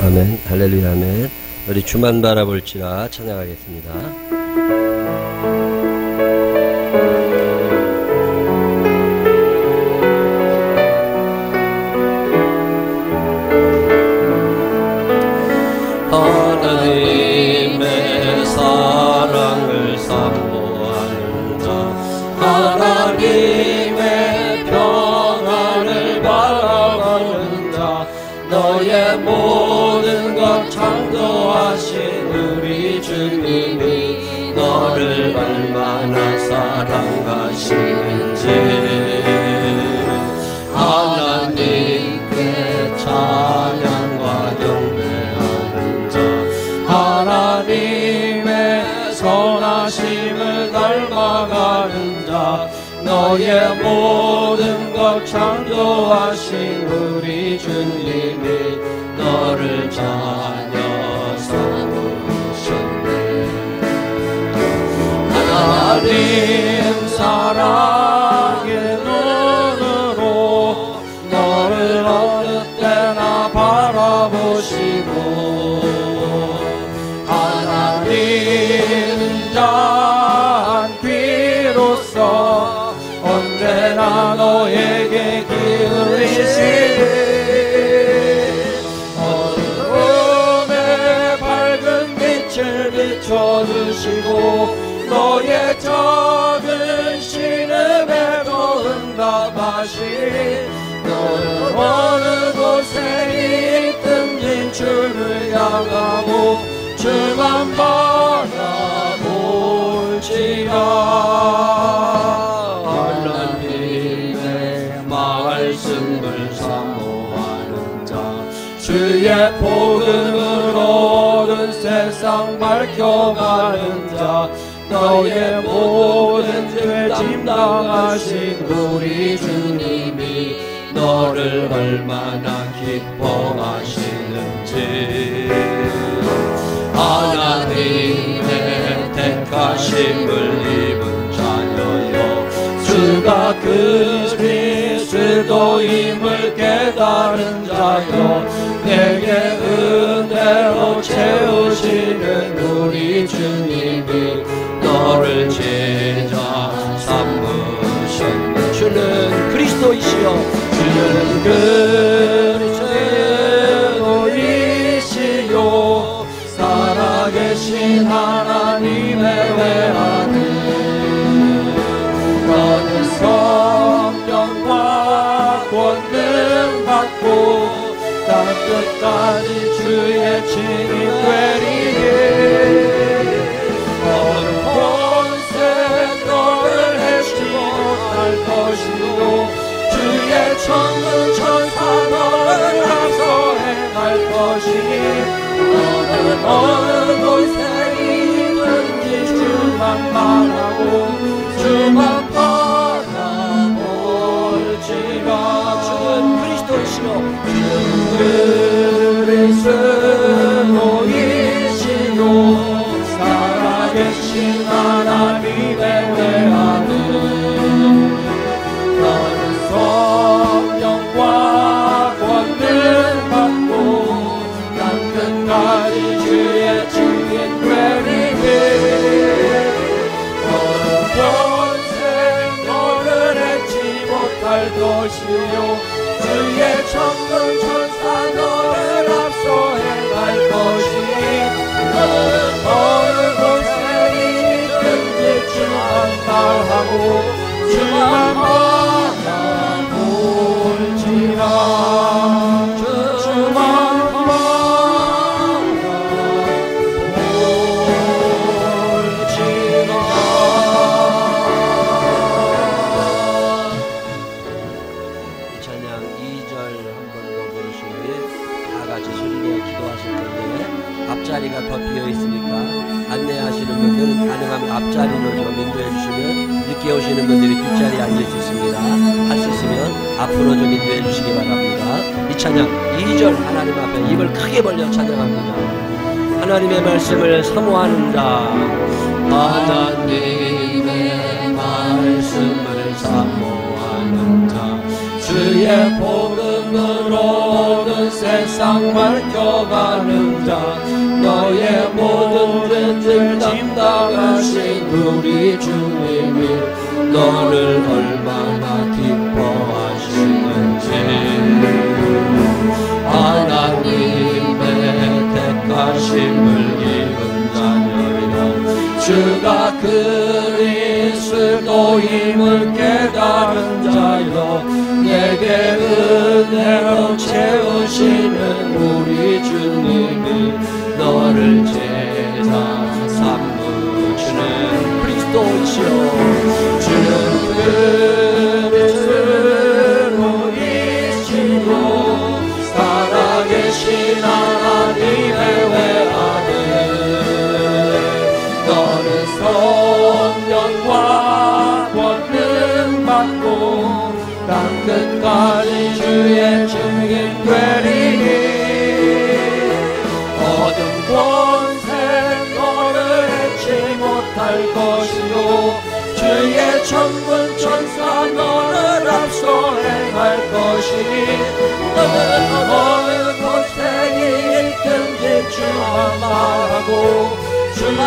아멘. 할렐루야. 아멘. 우리 주만 바라볼지라 찬양하겠습니다. 하나님의 사랑을 사모하는 자, 하나님의 평안을 바라보는 자, 너의 모든 것 창조하신 우리 주님이 너를 얼마나 사랑하시는지 하나님께 찬양과 경배하는 자, 하나님의 선하심을 닮아가는 자, 너의 모든 것 창조하신 우리 주님이 너를 자녀 삼으셨네. 하나님 사랑의 눈으로 너를 어느 때나 바라보시고 하나님 자 귀로서 언제나 너에게 기울이시니 어둠의 밝은 빛을 비춰주시고 너의 작은 신음에도 응답하신 너는 어느 곳에 있든지 주를 향하고 주만 바라볼지라. 하나님의 말씀을 사모하는 자, 주의 복음으로 온 세상 밝혀가는 자, 너의 모든 죄 담당하신 우리 주님이 너를 얼마나 기뻐하시는지 하나님의 택하심을 입은 자녀여, 주가 그리스도임을 깨달은 자여, 내게 은혜로 채우시는 우리 주님이 너를 제자 삼으셨네. 주는 그리스도이시여, 주는 그리스도이시요, 살아계신 하나님의 외아들, 너는 성령과 권능 받고 땅 끝까지 주의 증인 되리니 어느 본세 너를 해치 못할 것이요, 주의 천군 천사 너를 앞서 행할 것이니 너는 어느 곳에 있든지 주만 바라고 주만 바라볼지라. 주는 그리스도이시여, 그리스도이시요, 살아계신 하나님의 외아들, 너는 성령과 권능 받고 땅 끝까지 주의 증인 되리니 어느 평생 너를 해치 못할 것이요, 주의 천군 천사 너를 앞서 행할 것이니 너는 어느 곳에 있든지 주만 바라고 주만 바라볼지라. 주만 바라볼지라. 이 찬양 2절 한 번 더 부르신 후에 다 같이 소리내어 기도하실 텐데, 앞자리가 더 비어 있으니까 안내하시는 분들은 가능하면 앞자리로 좀 인도해 주시면, 늦게 오시는 분들이 뒷자리에 앉을 수 있습니다. 할 수 있으면 앞으로 좀 인도해 주시기 바랍니다. 이 찬양 2절 하나님 앞에 입을 크게 벌려 찬양합니다. 하나님의 말씀을 사모하는 자, 하나님의 말씀을 사모하는 자, 주의 복음으로 얻은 세상 밝혀가는 자 너의 모든 죄를 담당하신 우리 주님이 너를 얼마나 기뻐하시는지 하나님의 택하심을 입은 자녀이여 주가 그리스도임을 깨달은 자여 내게 은혜로 채우시는 우리 주님이 너를 제자 삼으시는 그리스도이시여 주는 그리스도이시요 살아계신 하나님의 외아들 너는 성령과 권능 받고 땅 끝까지 주의 증인 되리니 얻은 권세 너를 해치 못할 것이요 주의 천군 천사 너를 앞서 행할 것이니 너는 권세이 있든지 주만 말하고 주만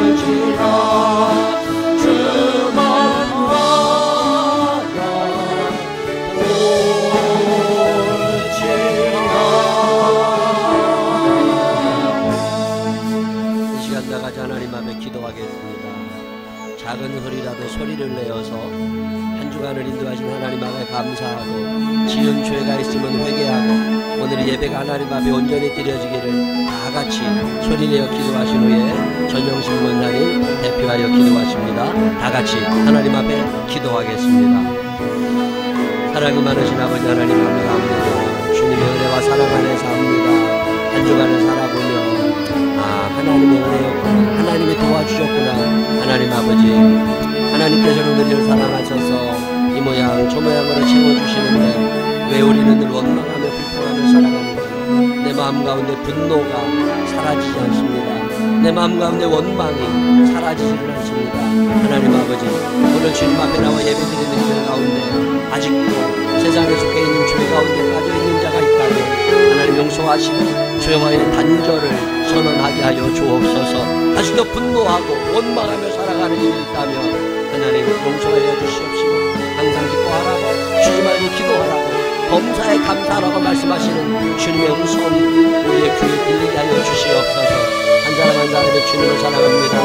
바라볼지라 주만 이 시간 나가지 하나님 앞에 기도하겠습니다. 작은 소리라도 소리를 내어서 한 주간을 인도하신 하나님 앞에 감사하고 지은 죄가 있으면 회개하고 오늘 예배가 하나님 앞에 온전히 드려지기를 다 같이 소리내어 기도하신 후에 전영신 원사님 대표하여 기도하십니다. 다 같이 하나님 앞에 기도하겠습니다. 사랑이 많으신 아버지 하나님 감사합니다. 주님의 은혜와 사랑 안에 삽니다. 한 주간을 살아보며 하나님의 은혜였구나 하나님이 도와주셨구나 하나님 아버지 하나님께서는 우리를 사랑하셔서 이 모양 저 모양으로 채워주시는데 왜 우리는 늘 원망하며 불평하며 살아가는지 내 마음 가운데 분노가 사라지지 않습니다. 내 마음 가운데 원망이 사라지지를 않습니다. 하나님 아버지 오늘 주님 앞에 나와 예배드리는 그 가운데 아직도 세상에 속해 있는 죄 가운데 빠져있는 자가 있다면 하나님 용서하시고 죄와의 단절을 선언하게 하여 주옵소서. 아직도 분노하고 원망하며 살아가는 일이 있다면 하나님 용서하여 주시옵시고 항상 기뻐하라고 쉬지 말고 기도하라고 범사에 감사하라고 말씀하시는 주님의 음성이 우리의 귀에 들리게 하여 주시옵소서. 한 사람 한 사람이 주님을 사랑합니다.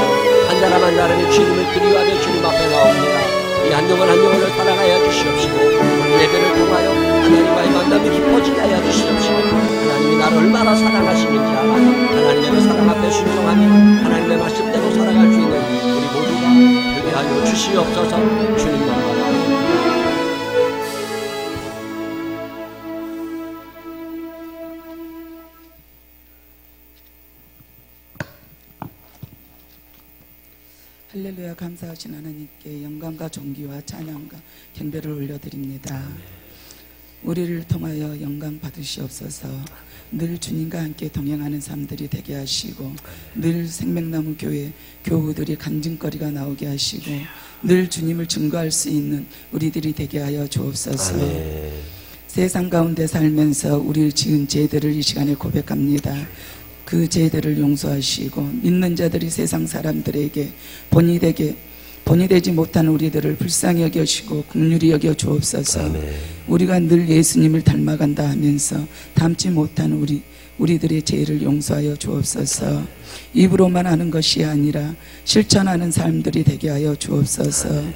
한 사람 한 사람이 주님을 그리워하며 주님 앞에 나옵니다. 이 한 영혼 한 영혼을 사랑하여 주시옵시고 오늘 예배를 통하여 하나님과의 만남이 깊어지게 하여 주시옵시고 하나님이 나를 얼마나 사랑하시는지 알아 하나님의 사랑 앞에 순종하며 하나님의 말씀대로 살아갈 수 있는 우리 모두가 되게 하여 주시옵소서. 주님 영광 할렐루야. 감사하신 하나님께 영광과 존귀와 찬양과 경배를 올려드립니다. 우리를 통하여 영광 받으시옵소서. 늘 주님과 함께 동행하는 삶들이 되게 하시고 늘 생명나무 교회 교우들이 간증거리가 나오게 하시고 늘 주님을 증거할 수 있는 우리들이 되게 하여 주옵소서. 아멘. 세상 가운데 살면서 우리 지은 죄들을 이 시간에 고백합니다. 그 죄들을 용서하시고 믿는 자들이 세상 사람들에게 본이 되지 못한 우리들을 불쌍히 여겨시고 긍휼히 여겨 주옵소서. 아멘. 우리가 늘 예수님을 닮아간다 하면서 닮지 못한 우리들의 죄를 용서하여 주옵소서. 입으로만 하는 것이 아니라 실천하는 삶들이 되게 하여 주옵소서. 아멘.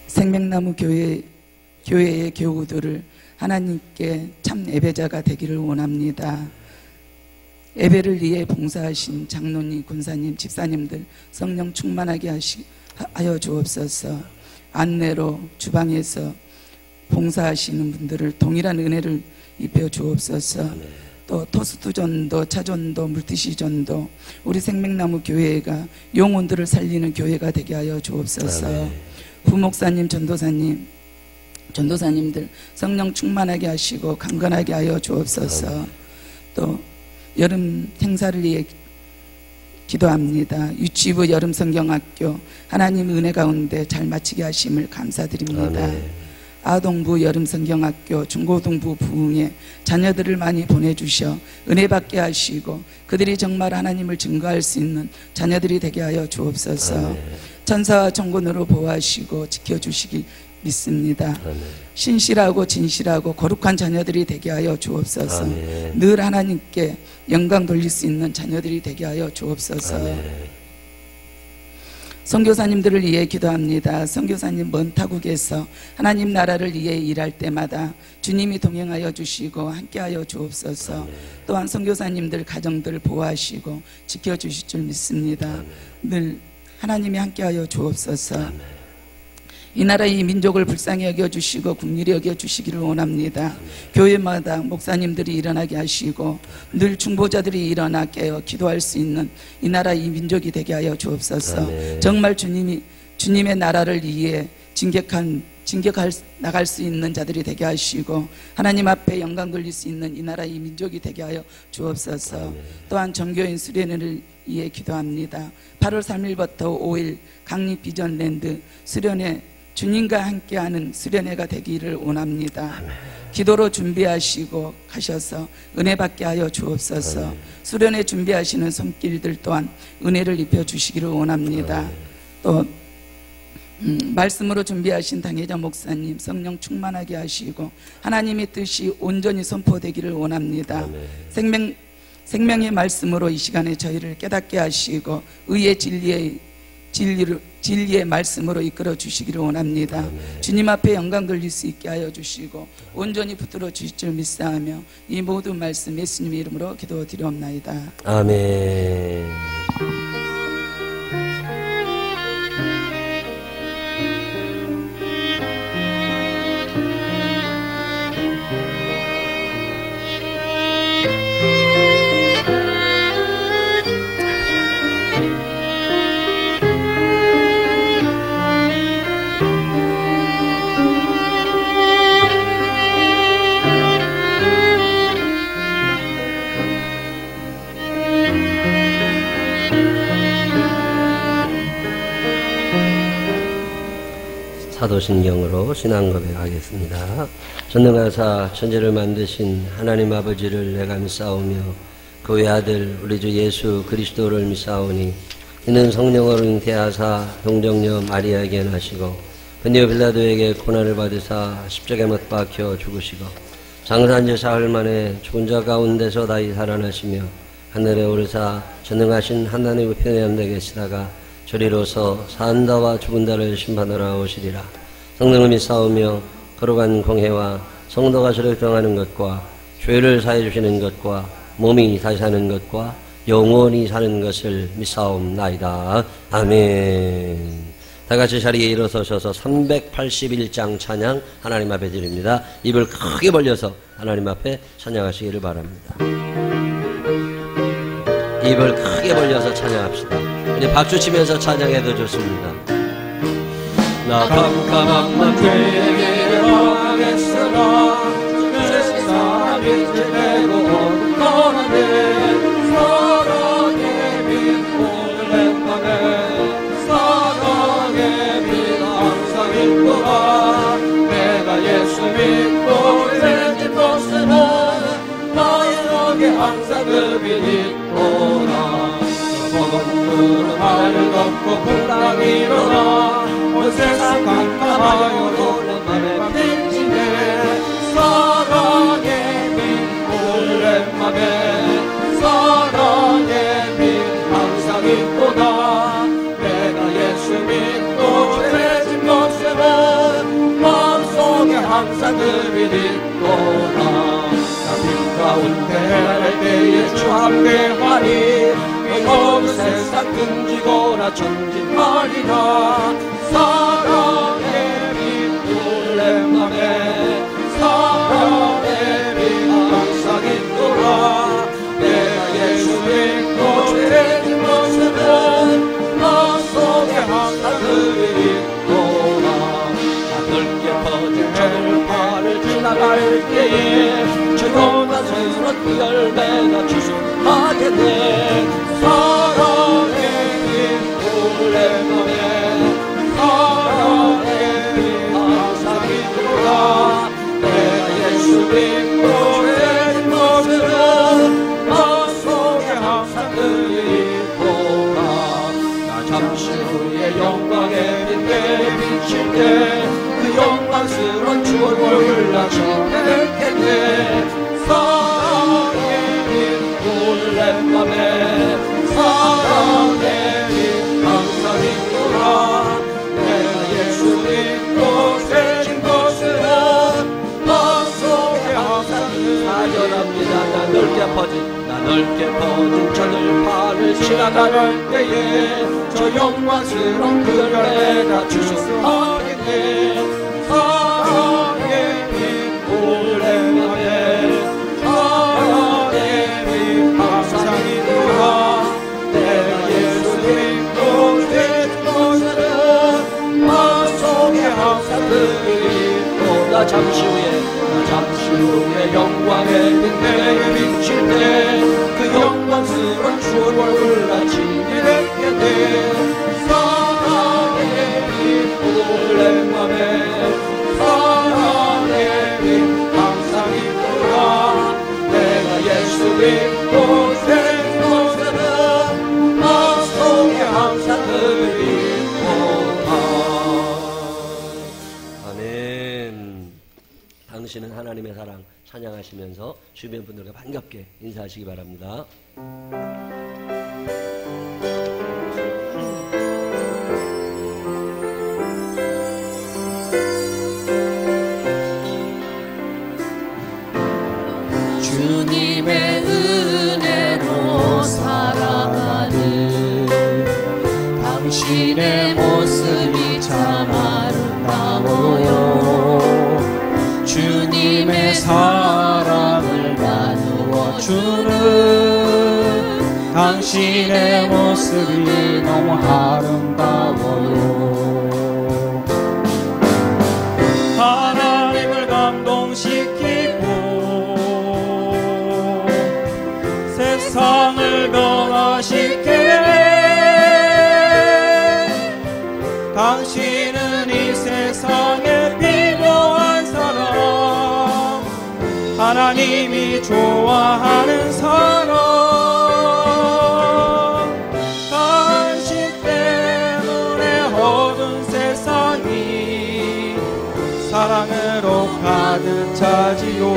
생명나무 교회의 교우들을 하나님께 참 예배자가 되기를 원합니다. 예배를 위해 봉사하신 장로님, 군사님, 집사님들 성령 충만하게 하여 주옵소서. 안내로 주방에서 봉사하시는 분들을 동일한 은혜를 입혀 주옵소서. 또 토스트전도, 차전도, 물티시전도 우리 생명나무 교회가 영혼들을 살리는 교회가 되게 하여 주옵소서. 부목사님, 전도사님들 성령 충만하게 하시고 강건하게 하여 주옵소서. 또 여름 행사를 위해 기도합니다. 유치부 여름 성경학교 하나님 은혜 가운데 잘 마치게 하심을 감사드립니다. 아동부 여름성경학교 중고등부 부흥에 자녀들을 많이 보내주셔 은혜 받게 하시고 그들이 정말 하나님을 증거할 수 있는 자녀들이 되게 하여 주옵소서. 아멘. 천사와 정군으로 보호하시고 지켜주시기 믿습니다. 아멘. 신실하고 진실하고 거룩한 자녀들이 되게 하여 주옵소서. 아멘. 늘 하나님께 영광 돌릴 수 있는 자녀들이 되게 하여 주옵소서. 아멘. 선교사님들을 위해 기도합니다. 선교사님 먼 타국에서 하나님 나라를 위해 일할 때마다 주님이 동행하여 주시고 함께하여 주옵소서. 또한 선교사님들 가정들 보호하시고 지켜주실 줄 믿습니다. 늘 하나님이 함께하여 주옵소서. 이 나라 이 민족을 불쌍히 여겨주시고 긍휼히 여겨주시기를 원합니다. 교회마다 목사님들이 일어나게 하시고 늘 중보자들이 일어나 깨어 기도할 수 있는 이 나라 이 민족이 되게 하여 주옵소서. 아멘. 정말 주님의 나라를 위해 진격할 나갈 수 있는 자들이 되게 하시고 하나님 앞에 영광 돌릴 수 있는 이 나라 이 민족이 되게 하여 주옵소서. 아멘. 또한 정교인 수련회를 위해 기도합니다. 8월 3일부터 5일 강립 비전랜드 수련회 주님과 함께하는 수련회가 되기를 원합니다. 아멘. 기도로 준비하시고 가셔서 은혜 받게 하여 주옵소서. 아멘. 수련회 준비하시는 손길들 또한 은혜를 입혀 주시기를 원합니다. 아멘. 또 말씀으로 준비하신 당회자 목사님 성령 충만하게 하시고 하나님의 뜻이 온전히 선포되기를 원합니다. 아멘. 생명의 말씀으로 이 시간에 저희를 깨닫게 하시고 의의 진리의 말씀으로 이끌어 주시기를 원합니다. 아멘. 주님 앞에 영광 돌릴 수 있게 하여 주시고 온전히 붙들어 주실 줄 믿사하며 이 모든 말씀 예수님의 이름으로 기도드리옵나이다. 아멘. 사도신경으로 신앙 고백하겠습니다. 전능하사 천지를 만드신 하나님 아버지를 내가 믿사오며 그 외아들 우리 주 예수 그리스도를 믿사오니 이는 성령으로 잉태하사 동정녀 마리아에게 나시고 본디오 빌라도에게 고난을 받으사 십자가에 못 박혀 죽으시고 장사한 지 사흘 만에 죽은 자 가운데서 다시 살아나시며 하늘에 오르사 전능하신 하나님 우편에 앉아 계시다가 저리로서 산다와 죽은다를 심판하러 오시리라. 성령을 믿사오며 거룩한 공회와 성도가 저력정하는 것과 죄를 사해 주시는 것과 몸이 다시 사는 것과 영원히 사는 것을 믿사옵나이다. 아멘. 다같이 자리에 일어서셔서 381장 찬양 하나님 앞에 드립니다. 입을 크게 벌려서 하나님 앞에 찬양하시기를 바랍니다. 입을 크게 벌려서 찬양합시다. 우리 박수 치면서 찬양해도 좋습니다. 나 깜깜한 죄에게 망했으나 세상 인생내고 떠나네 사랑의 빛 오늘 내 맘에 사랑의 빛 항상 있도다 내가 예수 믿고 죄진 것은 나의 덕에 항상 그 빛이 있도다 건물은 하늘 덮고 풍랑 일어나 온 세상 깜깜하여 오랜만에 빛이네 사랑의 빛 오늘 내 맘에 사랑의 빛 항상 있도다 내가 예수 믿고 죄진 것에는 마음속에 항상 그 빛이 있도다 나 빛 가운데 할 때에 주 함께하니 어느 세상 금지거나 전진하리라 사랑의 빛 오늘 내 맘에 사랑의 빛 항상 있도라 내가 예수 믿고 죄진 것에는 마음속에 항상 그 빛이 있도라 하늘께 퍼진 저들파를 지나갈 때에 즐거운 새스런 열매가 주춤하게 돼 사랑의 빛 오늘 내 맘에 사랑의 빛 항상 있도다 추월을 나타내게 돼 사랑의 빛 오늘 내 맘에 사랑의 빛 항상 있노라 내가 예수 믿고 세진 것은 마음속에 항상 사전합니다. 나 넓게 퍼진 저들 발을 지나갈 때에 저 영광스러운 그늘에다 주소하게 돼 사랑의 빛 오늘 내 맘에 사랑의 빛 항상 있노라 내가 예수 믿고 세진 것은 마음속에 항상 그리고 나 잠시 후에 주의 영광의 빛 내게 비칠 때 그 영광스러운 주의 얼굴 나 지니게 돼 사랑의 빛 오늘 내 맘에 사랑의 빛 항상 있노라 내가 예수 믿고 세진 것은 마음속에 항상 그리워라. 아멘. 당신은 하나님의 사랑 찬양하시면서 주변 분들과 반갑게 인사하시기 바랍니다. 주님의 은혜로 살아가는 당신의 모습이 참 아름다워요 주님의 사랑을 나누어 주는 당신의 모습이 너무 아름다워요 하나님을 감동시키고 세상을 변화시키네 당신은 이 세상에 필요한 사람 하나님이 좋아하는 사람 당신 때문에 어두운 세상이 사랑으로 가득 차지요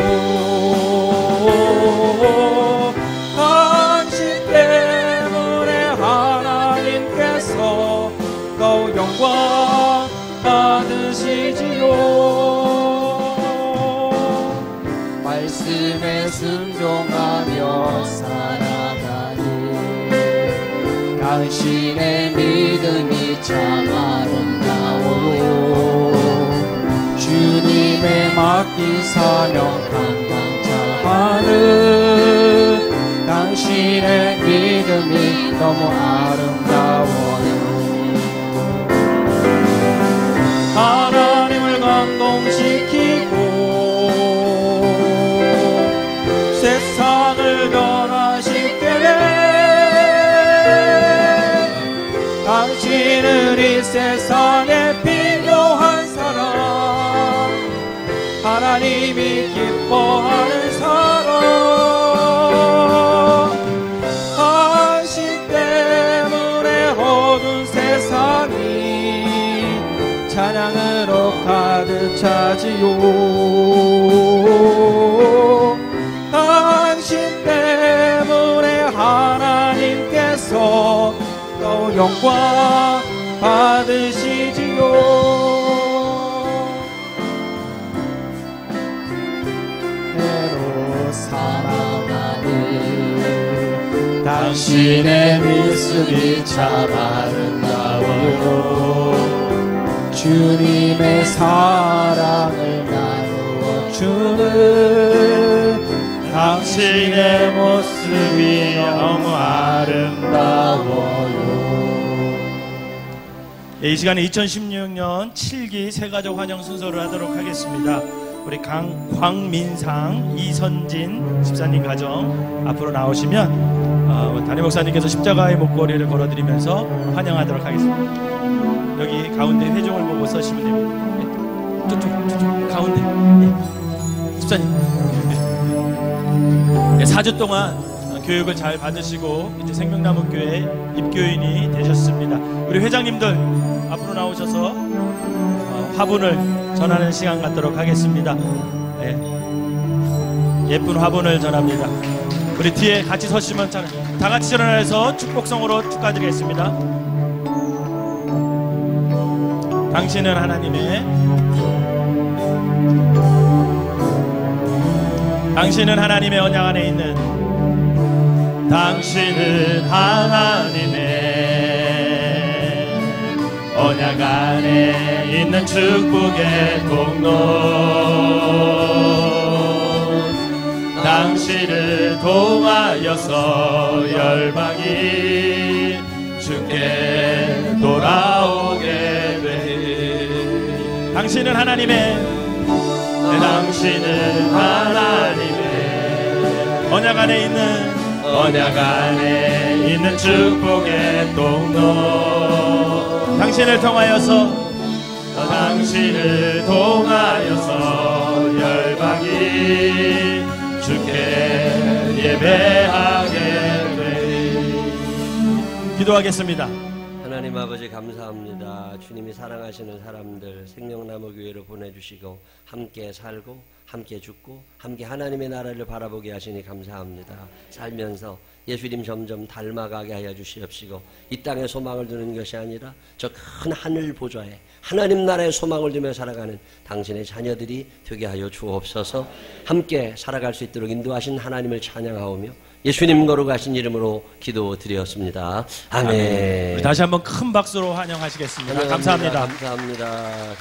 당신 때문에 하나님께서 더욱 영광 받으시지요 말씀에 순종하며 살아가는 당신의 믿음이 참 아름다워요 주님의 맡긴 사명 감당자하는 당신의 믿음이 너무 아름다워요 하나님을 감동시키고 세상을 변화시키네 당신은 이 세상에 필요한 사람 하나님이 기뻐하는 사람 당신 때문에 어두운 세상이 찬양으로 가득 차지요 당신 때문에 하나님께서 또 영광 받으시지요 내로 살아가는 당신의 모습이 참 아름다워요 주님의 사랑을 나누어 주는 당신의 모습이 너무 아름다워요. 이 시간에 2016년 7기 새가족 환영 순서를 하도록 하겠습니다. 우리 광민상 이선진 집사님 가정 앞으로 나오시면 담임 목사님께서 십자가의 목걸이를 걸어드리면서 환영하도록 하겠습니다. 여기 가운데 회종을 보고 서시면 됩니다. 네. 저쪽 가운데 네. 집사님 네, 4주 동안 교육을 잘 받으시고 이제 생명나무교회 입교인이 되셨습니다. 우리 회장님들 앞으로 나오셔서 화분을 전하는 시간 갖도록 하겠습니다. 네. 예쁜 화분을 전합니다. 우리 뒤에 같이 서시면 다 같이 일어나서 축복성으로 축하드리겠습니다. 당신은 하나님의 언약 안에 있는 당신은 하나님의 언약 안에 있는 축복의 통로 당신을 통하여서 열방이 주께 돌아오게 돼 당신은 하나님의 언약 안에 있는 축복의 통로 당신을 통하여서 열방이 주께 예배하게 돼 기도하겠습니다. 하나님 아버지 감사합니다. 주님이 사랑하시는 사람들 생명나무 교회로 보내주시고 함께 살고 함께 죽고 함께 하나님의 나라를 바라보게 하시니 감사합니다. 살면서 예수님 점점 닮아가게 하여 주시옵시고 이 땅에 소망을 두는 것이 아니라 저 큰 하늘 보좌에 하나님 나라의 소망을 두며 살아가는 당신의 자녀들이 되게 하여 주옵소서. 함께 살아갈 수 있도록 인도하신 하나님을 찬양하오며 예수님 거룩하신 이름으로 기도드렸습니다. 아멘. 우리 다시 한번 큰 박수로 환영하시겠습니다. 감사합니다. 감사합니다.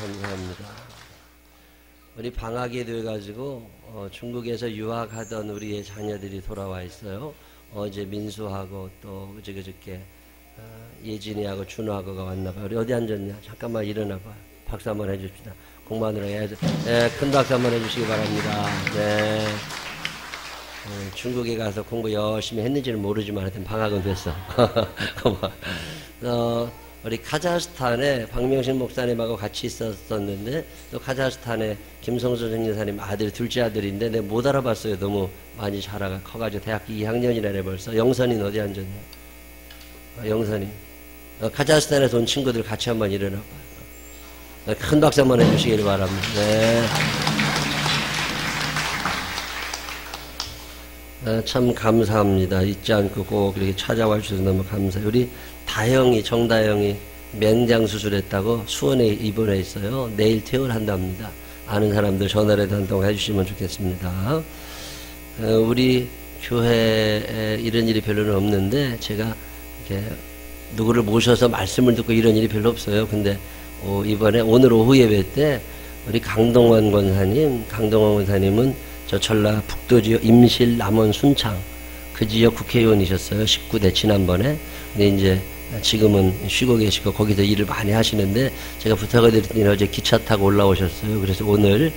우리 방학이 돼가지고 중국에서 유학하던 우리의 자녀들이 돌아와 있어요. 어제 민수하고 또 그저께 예진이하고 준호하고가 왔나봐요. 우리 어디 앉았냐? 잠깐만 일어나봐. 박수 한번 해줍시다. 공부하느라 해야죠. 네, 큰 박수 한번 해주시기 바랍니다. 네. 중국에 가서 공부 열심히 했는지는 모르지만 하여튼 방학은 됐어. 우리 카자흐스탄에 박명신 목사님하고 같이 있었는데 또 카자흐스탄에 김성수 정리사님 아들 둘째 아들인데 내가 못 알아봤어요. 너무 많이 자라가 커가지고 대학교 2학년이라네 벌써. 영선이는 어디 앉았냐? 영선이 카자흐스탄에서 온 친구들 같이 한번 일어나봐. 큰 박수 한번 해주시기를 바랍니다. 네. 참 감사합니다. 잊지 않고 꼭 이렇게 찾아와 주셔서 너무 감사해요. 우리 정다영이 맹장 수술했다고 수원에 입원해 있어요. 내일 퇴원한답니다. 아는 사람들 전화라도 한다고 해주시면 좋겠습니다. 우리 교회에 이런 일이 별로는 없는데 제가 이렇게 누구를 모셔서 말씀을 듣고 이런 일이 별로 없어요. 근데 이번에 오늘 오후 예배 때 우리 강동원 권사님은 저 전라 북도 지역 임실 남원 순창 그 지역 국회의원이셨어요. 19대 지난번에. 근데 이제 지금은 쉬고 계시고 거기서 일을 많이 하시는데 제가 부탁을 드렸더니 어제 기차 타고 올라오셨어요. 그래서 오늘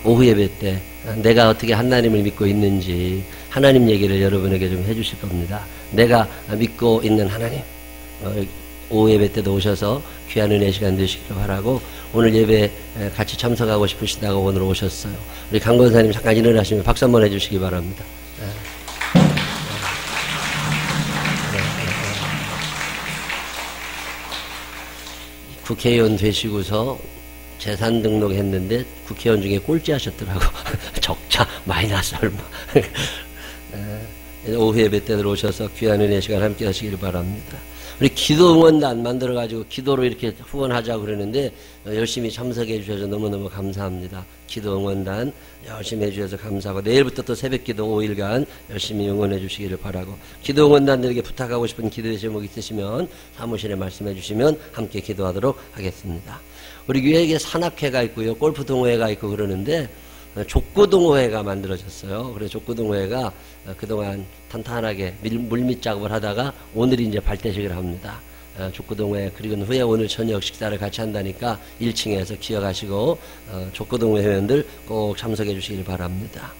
오후 예배 때 내가 어떻게 하나님을 믿고 있는지 하나님 얘기를 여러분에게 좀 해주실 겁니다. 내가 믿고 있는 하나님 오후 예배 때도 오셔서 귀한 은혜 시간 되시기를 바라고 오늘 예배 같이 참석하고 싶으시다고 오늘 오셨어요. 우리 강 권사님 잠깐 일어나시면 박수 한번 해주시기 바랍니다. 국회의원 되시고서 재산 등록했는데 국회의원 중에 꼴찌 하셨더라고. 적자 마이너스 얼마. 오후 예배 때 들어오셔서 귀한 은혜 시간 함께 하시기를 바랍니다. 우리 기도 응원단 만들어가지고 기도로 이렇게 후원하자고 그러는데 열심히 참석해 주셔서 너무너무 감사합니다. 기도 응원단 열심히 해주셔서 감사하고 내일부터 또 새벽 기도 5일간 열심히 응원해 주시기를 바라고 기도 응원단들에게 부탁하고 싶은 기도의 제목 있으시면 사무실에 말씀해 주시면 함께 기도하도록 하겠습니다. 우리 교회에 산악회가 있고요. 골프 동호회가 있고 그러는데 족구동호회가 만들어졌어요. 그래서 족구동호회가 그동안 탄탄하게 물밑 작업을 하다가 오늘 이제 발대식을 합니다. 족구동호회 그리고 후에 오늘 저녁 식사를 같이 한다니까 1층에서 기억하시고 족구동호회 회원들 꼭 참석해 주시길 바랍니다.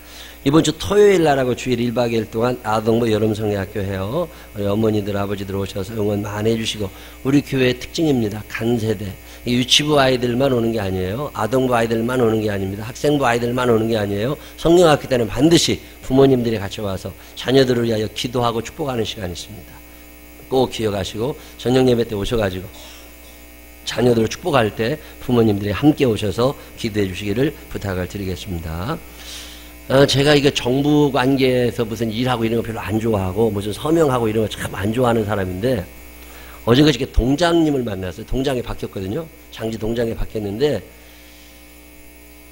이번 주 토요일 날하고 주일 1박 2일 동안 아동부 여름성애학교 해요. 우리 어머니들 아버지들 오셔서 응원 많이 해주시고 우리 교회의 특징입니다. 간세대 유치부 아이들만 오는 게 아니에요. 아동부 아이들만 오는 게 아닙니다. 학생부 아이들만 오는 게 아니에요. 성령학교 때는 반드시 부모님들이 같이 와서 자녀들을 위하여 기도하고 축복하는 시간이 있습니다. 꼭 기억하시고 저녁 예배 때 오셔가지고 자녀들을 축복할 때 부모님들이 함께 오셔서 기도해 주시기를 부탁을 드리겠습니다. 제가 이게 정부 관계에서 무슨 일하고 이런 거 별로 안 좋아하고 무슨 서명하고 이런 거 참 안 좋아하는 사람인데 어제 그저께 동장님을 만났어요. 동장에 바뀌었거든요. 장지 동장에 바뀌었는데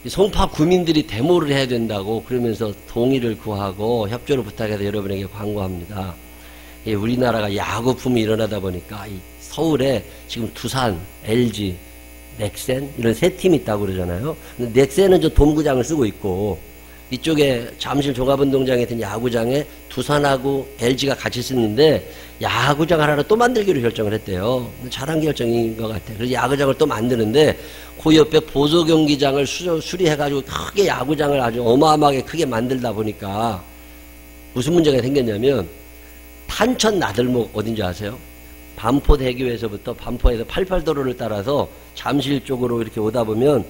송파 구민들이 데모를 해야 된다고 그러면서 동의를 구하고 협조를 부탁해서 여러분에게 광고합니다. 우리나라가 야구 붐이 일어나다 보니까 이 서울에 지금 두산, LG, 넥센 이런 세 팀이 있다고 그러잖아요. 근데 넥센은 저 돔구장을 쓰고 있고 이쪽에 잠실 종합운동장에 있던 야구장에 두산하고 LG가 같이 쓰는데 야구장 하나를 또 만들기로 결정을 했대요. 잘한 결정인 것 같아요. 그래서 야구장을 또 만드는데 그 옆에 보조경기장을 수리해가지고 크게 야구장을 아주 어마어마하게 크게 만들다 보니까 무슨 문제가 생겼냐면 탄천 나들목 어딘지 아세요? 반포대교에서부터 반포에서 88도로를 따라서 잠실 쪽으로 이렇게 오다 보면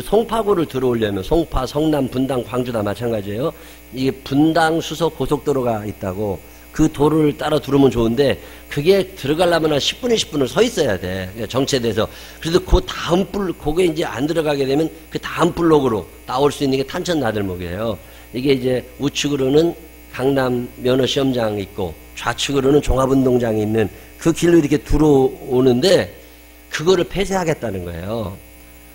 송파구를 들어오려면 송파, 성남, 분당, 광주 다 마찬가지예요. 이게 분당 수서 고속도로가 있다고 그 도로를 따라 들어오면 좋은데 그게 들어가려면 한 10분, 20분을 서 있어야 돼. 정체돼서. 그래서 그 다음 그게 이제 안 들어가게 되면 그 다음 블록으로 나올 수 있는 게 탄천 나들목이에요. 이게 이제 우측으로는 강남 면허시험장이 있고 좌측으로는 종합운동장이 있는 그 길로 이렇게 들어오는데 그거를 폐쇄하겠다는 거예요.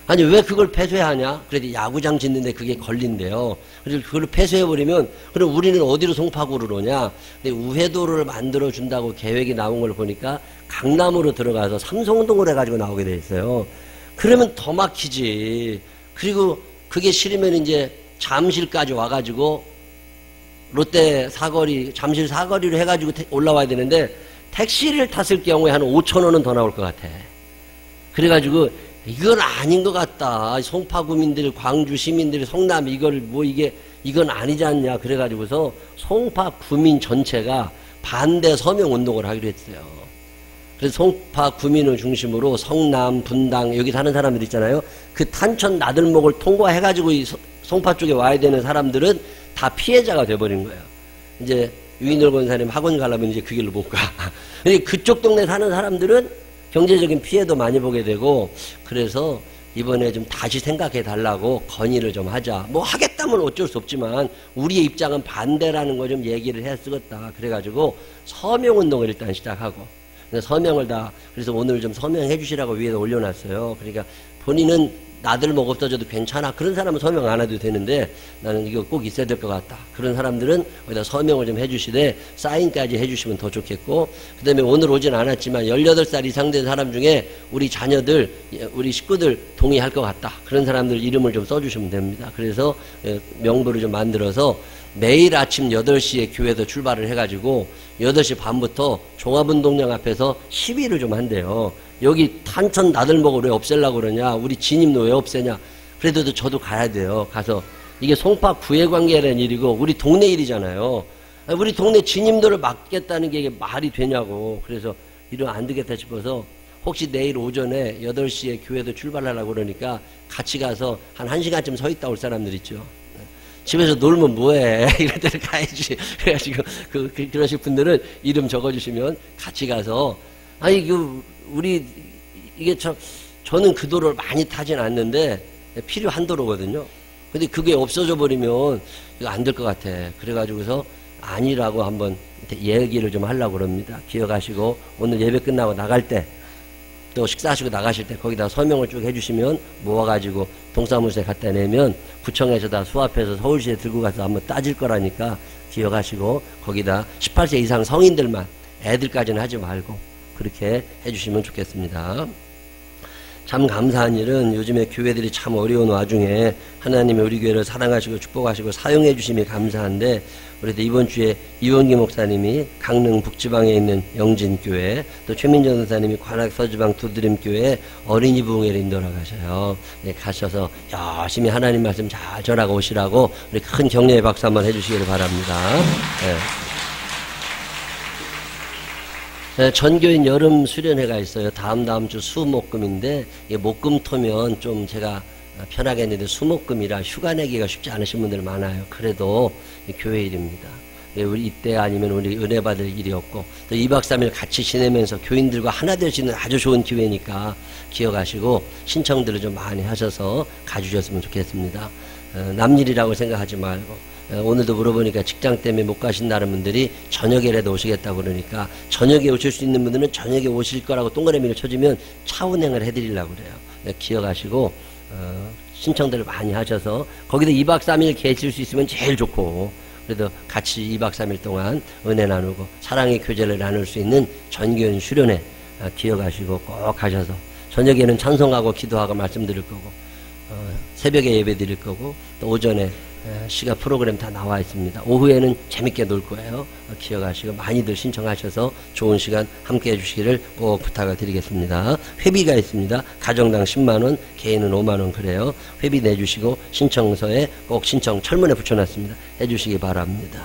아니 왜 그걸 폐쇄하냐? 그래도 야구장 짓는데 그게 걸린대요. 그래서 그걸 폐쇄해버리면 그럼 우리는 어디로 송파구를 오냐? 근데 우회도로를 만들어준다고 계획이 나온 걸 보니까 강남으로 들어가서 삼성동을 해가지고 나오게 돼 있어요. 그러면 더 막히지. 그리고 그게 싫으면 이제 잠실까지 와가지고 롯데 사거리, 잠실 사거리로 해가지고 올라와야 되는데 택시를 탔을 경우에 한 5,000원은 더 나올 것 같아. 그래가지고 이건 아닌 것 같다. 송파구민들, 광주 시민들이 성남 이걸 이건 아니지 않냐. 그래가지고서 송파구민 전체가 반대 서명 운동을 하기로 했어요. 그래서 송파구민을 중심으로 성남, 분당 여기 사는 사람들 있잖아요. 그 탄천 나들목을 통과해가지고 이 송파 쪽에 와야 되는 사람들은 다 피해자가 돼버린 거예요. 이제 유인월 권사님 학원 가려면 이제 그 길로 못 가. 그쪽 동네 사는 사람들은 경제적인 피해도 많이 보게 되고 그래서 이번에 좀 다시 생각해 달라고 건의를 좀 하자. 뭐 하겠다면 어쩔 수 없지만 우리의 입장은 반대라는 거 좀 얘기를 해야 쓰겠다. 그래가지고 서명운동을 일단 시작하고 서명을 그래서 오늘 좀 서명해 주시라고 위에다 올려놨어요. 그러니까 본인은 나들목 없어져도 괜찮아. 그런 사람은 서명 안 해도 되는데 나는 이거 꼭 있어야 될 것 같다. 그런 사람들은 거기다 서명을 좀 해주시되 사인까지 해주시면 더 좋겠고 그 다음에 오늘 오진 않았지만 18살 이상 된 사람 중에 우리 자녀들, 우리 식구들 동의할 것 같다. 그런 사람들 이름을 좀 써주시면 됩니다. 그래서 명부를 좀 만들어서 매일 아침 8시에 교회에서 출발을 해가지고 8시 반부터 종합운동장 앞에서 시위를 좀 한대요. 여기 탄천 나들목을 왜 없애려고 그러냐? 우리 진입로 왜 없애냐? 그래도 저도 가야 돼요. 가서 이게 송파구에 관계라는 일이고 우리 동네 일이잖아요. 우리 동네 진입로를 막겠다는 게 이게 말이 되냐고. 그래서 이러면 안 되겠다 싶어서 혹시 내일 오전에 8시에 교회도 출발하려고 그러니까 같이 가서 한 1시간쯤 서 있다 올 사람들 있죠. 집에서 놀면 뭐해? 이럴 때는 가야지. 그래가지고 그러실 분들은 이름 적어주시면 같이 가서 우리 이게 저는 그 도로를 많이 타진 않는데 필요한 도로거든요. 근데 그게 없어져 버리면 이거 안 될 것 같아. 그래가지고서 아니라고 한번 얘기를 좀 하려고 그럽니다. 기억하시고 오늘 예배 끝나고 나갈 때 또 식사하시고 나가실 때 거기다 서명을 쭉 해주시면 모아가지고 동사무소에 갖다 내면 구청에서 다 수합해서 서울시에 들고 가서 한번 따질 거라니까 기억하시고 거기다 18세 이상 성인들만 애들까지는 하지 말고 그렇게 해주시면 좋겠습니다. 참 감사한 일은 요즘에 교회들이 참 어려운 와중에 하나님이 우리 교회를 사랑하시고 축복하시고 사용해 주심이 감사한데 그래도 이번 주에 이원기 목사님이 강릉 북지방에 있는 영진교회 또 최민정 선사님이 관악 서지방 두드림교회 어린이 부흥회를 인도하러 가셔요. 네, 가셔서 열심히 하나님 말씀 잘 전하고 오시라고 우리 큰 격려의 박수 한번 해주시기를 바랍니다. 네. 네, 전교인 여름 수련회가 있어요. 다음 주 수목금인데 목금토면 좀 제가 편하겠는데 수목금이라 휴가 내기가 쉽지 않으신 분들 많아요. 그래도 교회 일입니다. 우리 이때 아니면 우리 은혜 받을 일이 없고 또 2박 3일 같이 지내면서 교인들과 하나 될 수 있는 아주 좋은 기회니까 기억하시고 신청들을 좀 많이 하셔서 가주셨으면 좋겠습니다. 남일이라고 생각하지 말고 오늘도 물어보니까 직장 때문에 못 가신다는 분들이 저녁에라도 오시겠다고 그러니까 저녁에 오실 수 있는 분들은 저녁에 오실 거라고 동그라미를 쳐주면 차 운행을 해드리려고 그래요. 기억하시고 신청들을 많이 하셔서 거기도 2박 3일 계실 수 있으면 제일 좋고 그래도 같이 2박 3일 동안 은혜 나누고 사랑의 교제를 나눌 수 있는 전교인 수련회 기억하시고 꼭 가셔서 저녁에는 찬송하고 기도하고 말씀드릴 거고 새벽에 예배 드릴 거고 또 오전에 시간 프로그램 다 나와 있습니다. 오후에는 재밌게 놀 거예요. 기억하시고 많이들 신청하셔서 좋은 시간 함께 해주시기를 꼭 부탁을 드리겠습니다. 회비가 있습니다. 가정당 10만원, 개인은 5만원 그래요. 회비 내주시고 신청서에 꼭 신청 철문에 붙여놨습니다. 해주시기 바랍니다.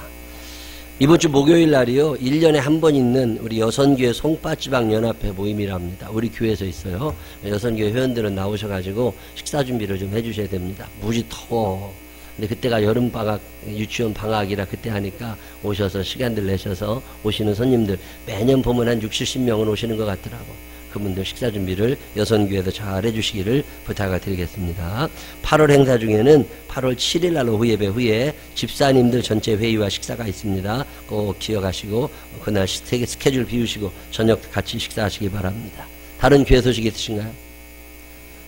이번 주 목요일 날이요 1년에 한 번 있는 우리 여선교회 송파지방연합회 모임이랍니다. 우리 교회에서 있어요. 여선교회 회원들은 나오셔가지고 식사 준비를 좀 해주셔야 됩니다. 무지 더워. 근데 그때가 여름방학, 유치원 방학이라 그때 하니까 오셔서 시간들 내셔서 오시는 손님들 매년 보면 한 60, 70명은 오시는 것 같더라고. 그분들 식사 준비를 여선교회에서 잘 해주시기를 부탁을 드리겠습니다. 8월 행사 중에는 8월 7일 날 오후 예배 후에 집사님들 전체 회의와 식사가 있습니다. 꼭 기억하시고 그날 스케줄 비우시고 저녁 같이 식사하시기 바랍니다. 다른 교회 소식 있으신가요?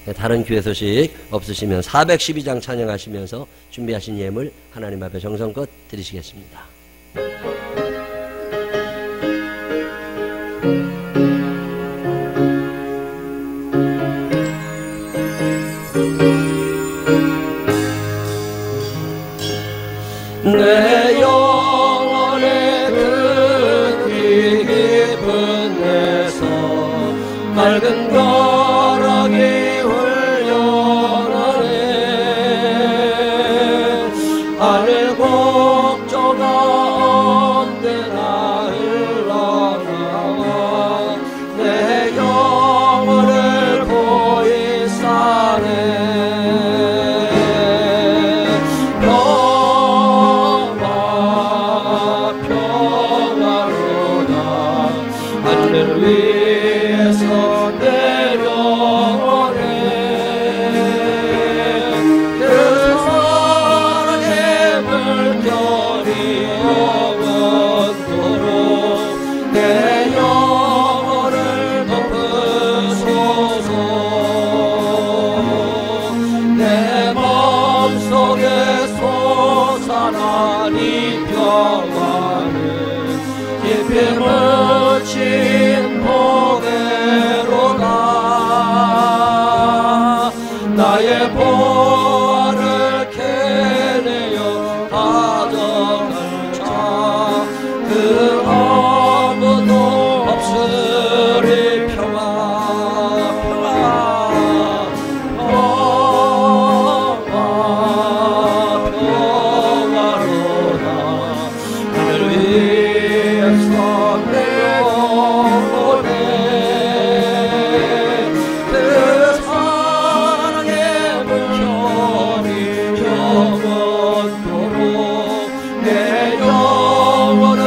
네, 다른 교회 소식 없으시면 412장 찬양하시면서 준비하신 예물 하나님 앞에 정성껏 드리시겠습니다. 내 영혼의 그 귀 깊은 데서 맑은 거라기 하늘 곡조가 언제나 흘러나와 내 영혼을 보이 싸네 평화로다 하늘 위에서 내려오네 내 영혼을 덮으소서 내 마음속에 솟아나니 평화는 깊이 묻힌 보배로다 나의 보화를 캐내어 가져갈 자 그 아무도 없으리 평화로다 하늘 위에서 내려오네 그 사랑의 물결이 영원토록 내 영혼을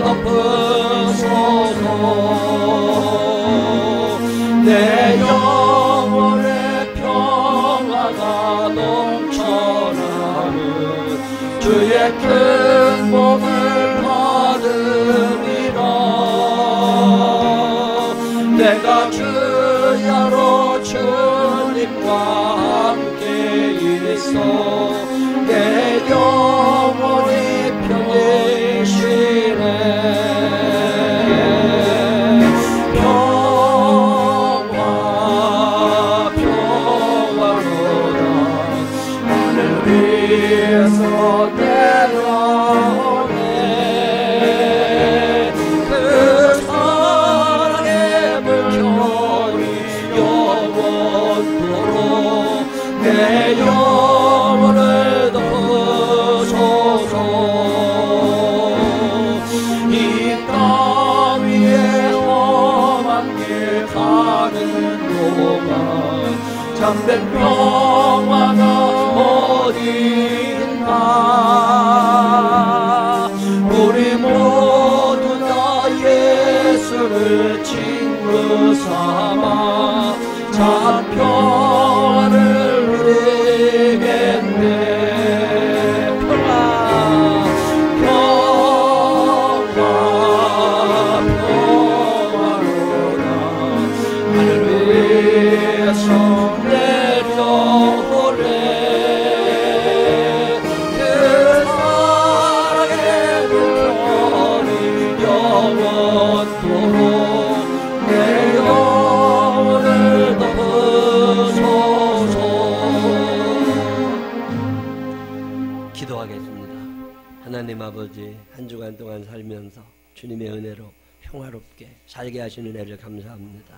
덮으소서 내 영혼의 평화가 넘쳐나는 주의 큰 복을 받으리라 내가 주야로 주님과 함께 있어 내 영혼이 편히 쉬네 평화로다 하늘 위에서 내려오네 그 사랑의 물결이 영원토록 내 영혼을 덮으소서 이 땅 위에 험한 길 가는 동안 참된 평화가 어디 있나 우리 기도하겠습니다. 하나님 아버지, 한 주간 동안 살면서 주님의 은혜로 평화롭게 살게 하시는 은혜를 감사합니다.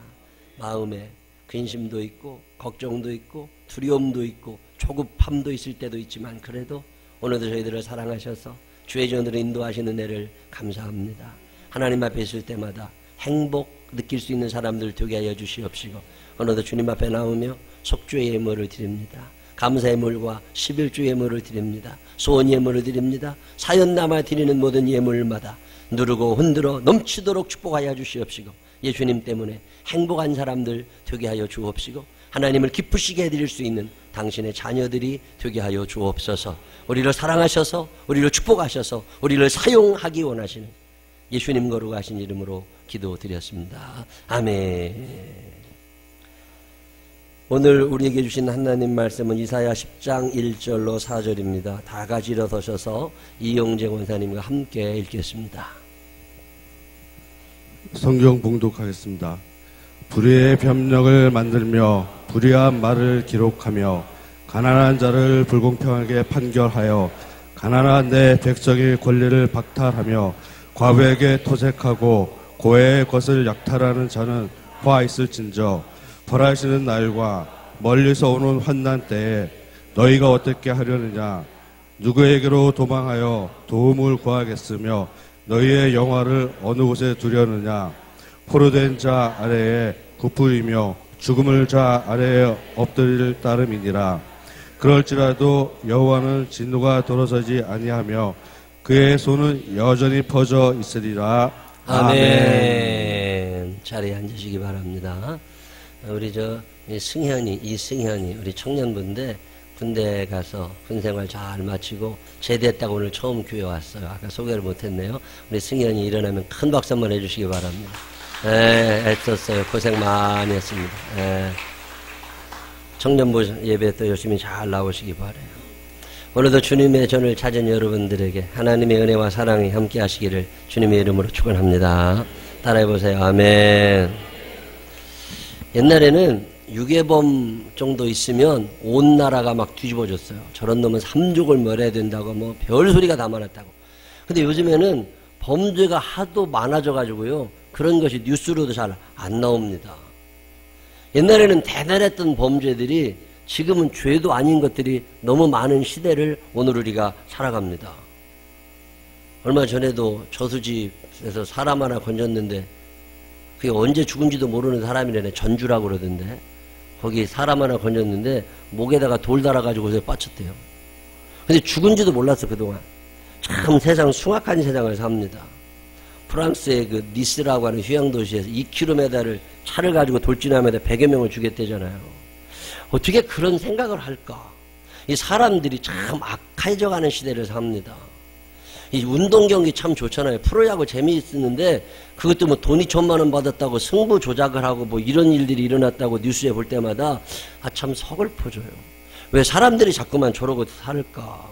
마음에 근심도 있고 걱정도 있고 두려움도 있고 조급함도 있을 때도 있지만 그래도 오늘도 저희들을 사랑하셔서 주의 전으로 인도하시는 은혜를 감사합니다. 하나님 앞에 있을 때마다 행복 느낄 수 있는 사람들 되게 하여 주시옵시고 오늘도 주님 앞에 나오며 속주의 예물을 드립니다. 감사 예물과 11주 예물을 드립니다. 소원 예물을 드립니다. 사연 남아 드리는 모든 예물마다 누르고 흔들어 넘치도록 축복하여 주시옵시고 예수님 때문에 행복한 사람들 되게 하여 주옵시고 하나님을 기쁘시게 해드릴 수 있는 당신의 자녀들이 되게 하여 주옵소서. 우리를 사랑하셔서 우리를 축복하셔서 우리를 사용하기 원하시는 예수님 거룩하신 이름으로 기도드렸습니다. 아멘. 오늘 우리에게 주신 하나님 말씀은 이사야 10장 1절로 4절입니다. 다 같이 일어서셔서 이용재 권사님과 함께 읽겠습니다. 성경 봉독하겠습니다. 불의의 변명을 만들며 불의한 말을 기록하며 가난한 자를 불공평하게 판결하여 가난한 내 백성의 권리를 박탈하며 과부에게 토색하고 고해의 것을 약탈하는 자는 화 있을진저 벌하시는 날과 멀리서 오는 환난 때에 너희가 어떻게 하려느냐 누구에게로 도망하여 도움을 구하겠으며 너희의 영화를 어느 곳에 두려느냐 포로된 자 아래에 굽으리며 죽음을 자 아래에 엎드릴 따름이니라. 그럴지라도 여호와는 진노가 돌아서지 아니하며 그의 손은 여전히 퍼져 있으리라. 아멘. 자리에 앉으시기 바랍니다. 우리 이승현이 우리 청년분인데 군대 가서 군생활 잘 마치고 제대했다고 오늘 처음 교회 왔어요. 아까 소개를 못했네요. 우리 승현이 일어나면 큰 박수 한번 해주시기 바랍니다. 애썼어요. 고생 많이 했습니다. 청년부 예배 또 열심히 잘 나오시기 바라요. 오늘도 주님의 전을 찾은 여러분들에게 하나님의 은혜와 사랑이 함께 하시기를 주님의 이름으로 축원합니다. 따라해보세요. 아멘. 옛날에는 유괴범 정도 있으면 온 나라가 막 뒤집어졌어요. 저런 놈은 삼족을 멸해야 된다고 뭐 별소리가 다 많았다고. 근데 요즘에는 범죄가 하도 많아져가지고요. 그런 것이 뉴스로도 잘 안 나옵니다. 옛날에는 대단했던 범죄들이 지금은 죄도 아닌 것들이 너무 많은 시대를 오늘 우리가 살아갑니다. 얼마 전에도 저수지에서 사람 하나 건졌는데 그게 언제 죽은지도 모르는 사람이라네. 전주라고 그러던데 거기 사람 하나 건졌는데 목에다가 돌 달아가지고 빠쳤대요. 근데 죽은지도 몰랐어 그동안. 참 세상 숭악한 세상을 삽니다. 프랑스의 그 니스라고 하는 휴양도시에서 2km를 차를 가지고 돌진하면 100여 명을 죽였대잖아요. 어떻게 그런 생각을 할까? 이 사람들이 참 악해져가는 시대를 삽니다. 이 운동 경기 참 좋잖아요. 프로야구 재미있는데 그것도 뭐 돈이 1,000만 원 받았다고 승부 조작을 하고 뭐 이런 일들이 일어났다고 뉴스에 볼 때마다 참 서글퍼져요. 왜 사람들이 자꾸만 저러고 살까?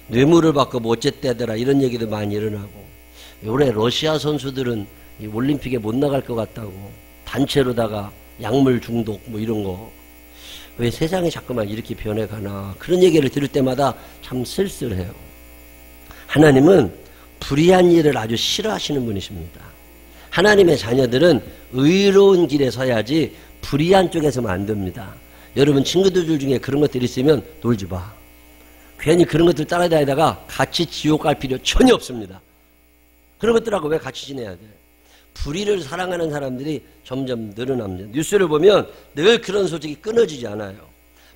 뇌물을 받고 뭐 어쨌대더라 이런 얘기도 많이 일어나고 올해 러시아 선수들은 이 올림픽에 못 나갈 것 같다고 단체로다가 약물 중독 뭐 이런 거 왜 세상이 자꾸만 이렇게 변해가나 그런 얘기를 들을 때마다 참 쓸쓸해요. 하나님은 불의한 일을 아주 싫어하시는 분이십니다. 하나님의 자녀들은 의로운 길에 서야지 불의한 쪽에 서면 안 됩니다. 여러분 친구들 중에 그런 것들이 있으면 놀지 마. 괜히 그런 것들 따라다니다가 같이 지옥 갈 필요 전혀 없습니다. 그런 것들하고 왜 같이 지내야 돼? 불의를 사랑하는 사람들이 점점 늘어납니다. 뉴스를 보면 늘 그런 소식이 끊어지지 않아요.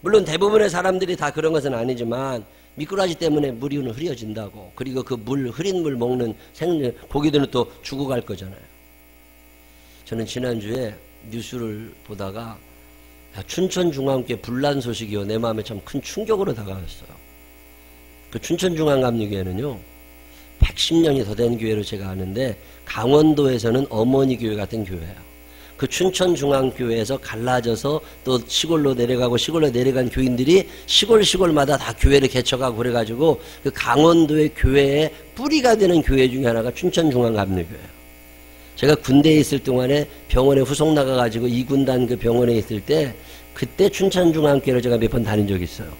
물론 대부분의 사람들이 다 그런 것은 아니지만 미꾸라지 때문에 물이 흐려진다고 그리고 그 흐린 물 먹는 고기들은 또 죽어갈 거잖아요. 저는 지난주에 뉴스를 보다가 춘천중앙교회 분란 소식이요. 내 마음에 참 큰 충격으로 다가왔어요. 그 춘천중앙감리교회는요. 110년이 더 된 교회로 제가 아는데 강원도에서는 어머니 교회 같은 교회예요. 그 춘천중앙교회에서 갈라져서 또 시골로 내려가고 시골로 내려간 교인들이 시골마다 다 교회를 개척하고 그래가지고 그 강원도의 교회의 뿌리가 되는 교회 중에 하나가 춘천중앙감리교회예요. 제가 군대에 있을 동안에 병원에 후속 나가가지고 2군단 그 병원에 있을 때 그때 춘천중앙교회를 제가 몇 번 다닌 적이 있어요.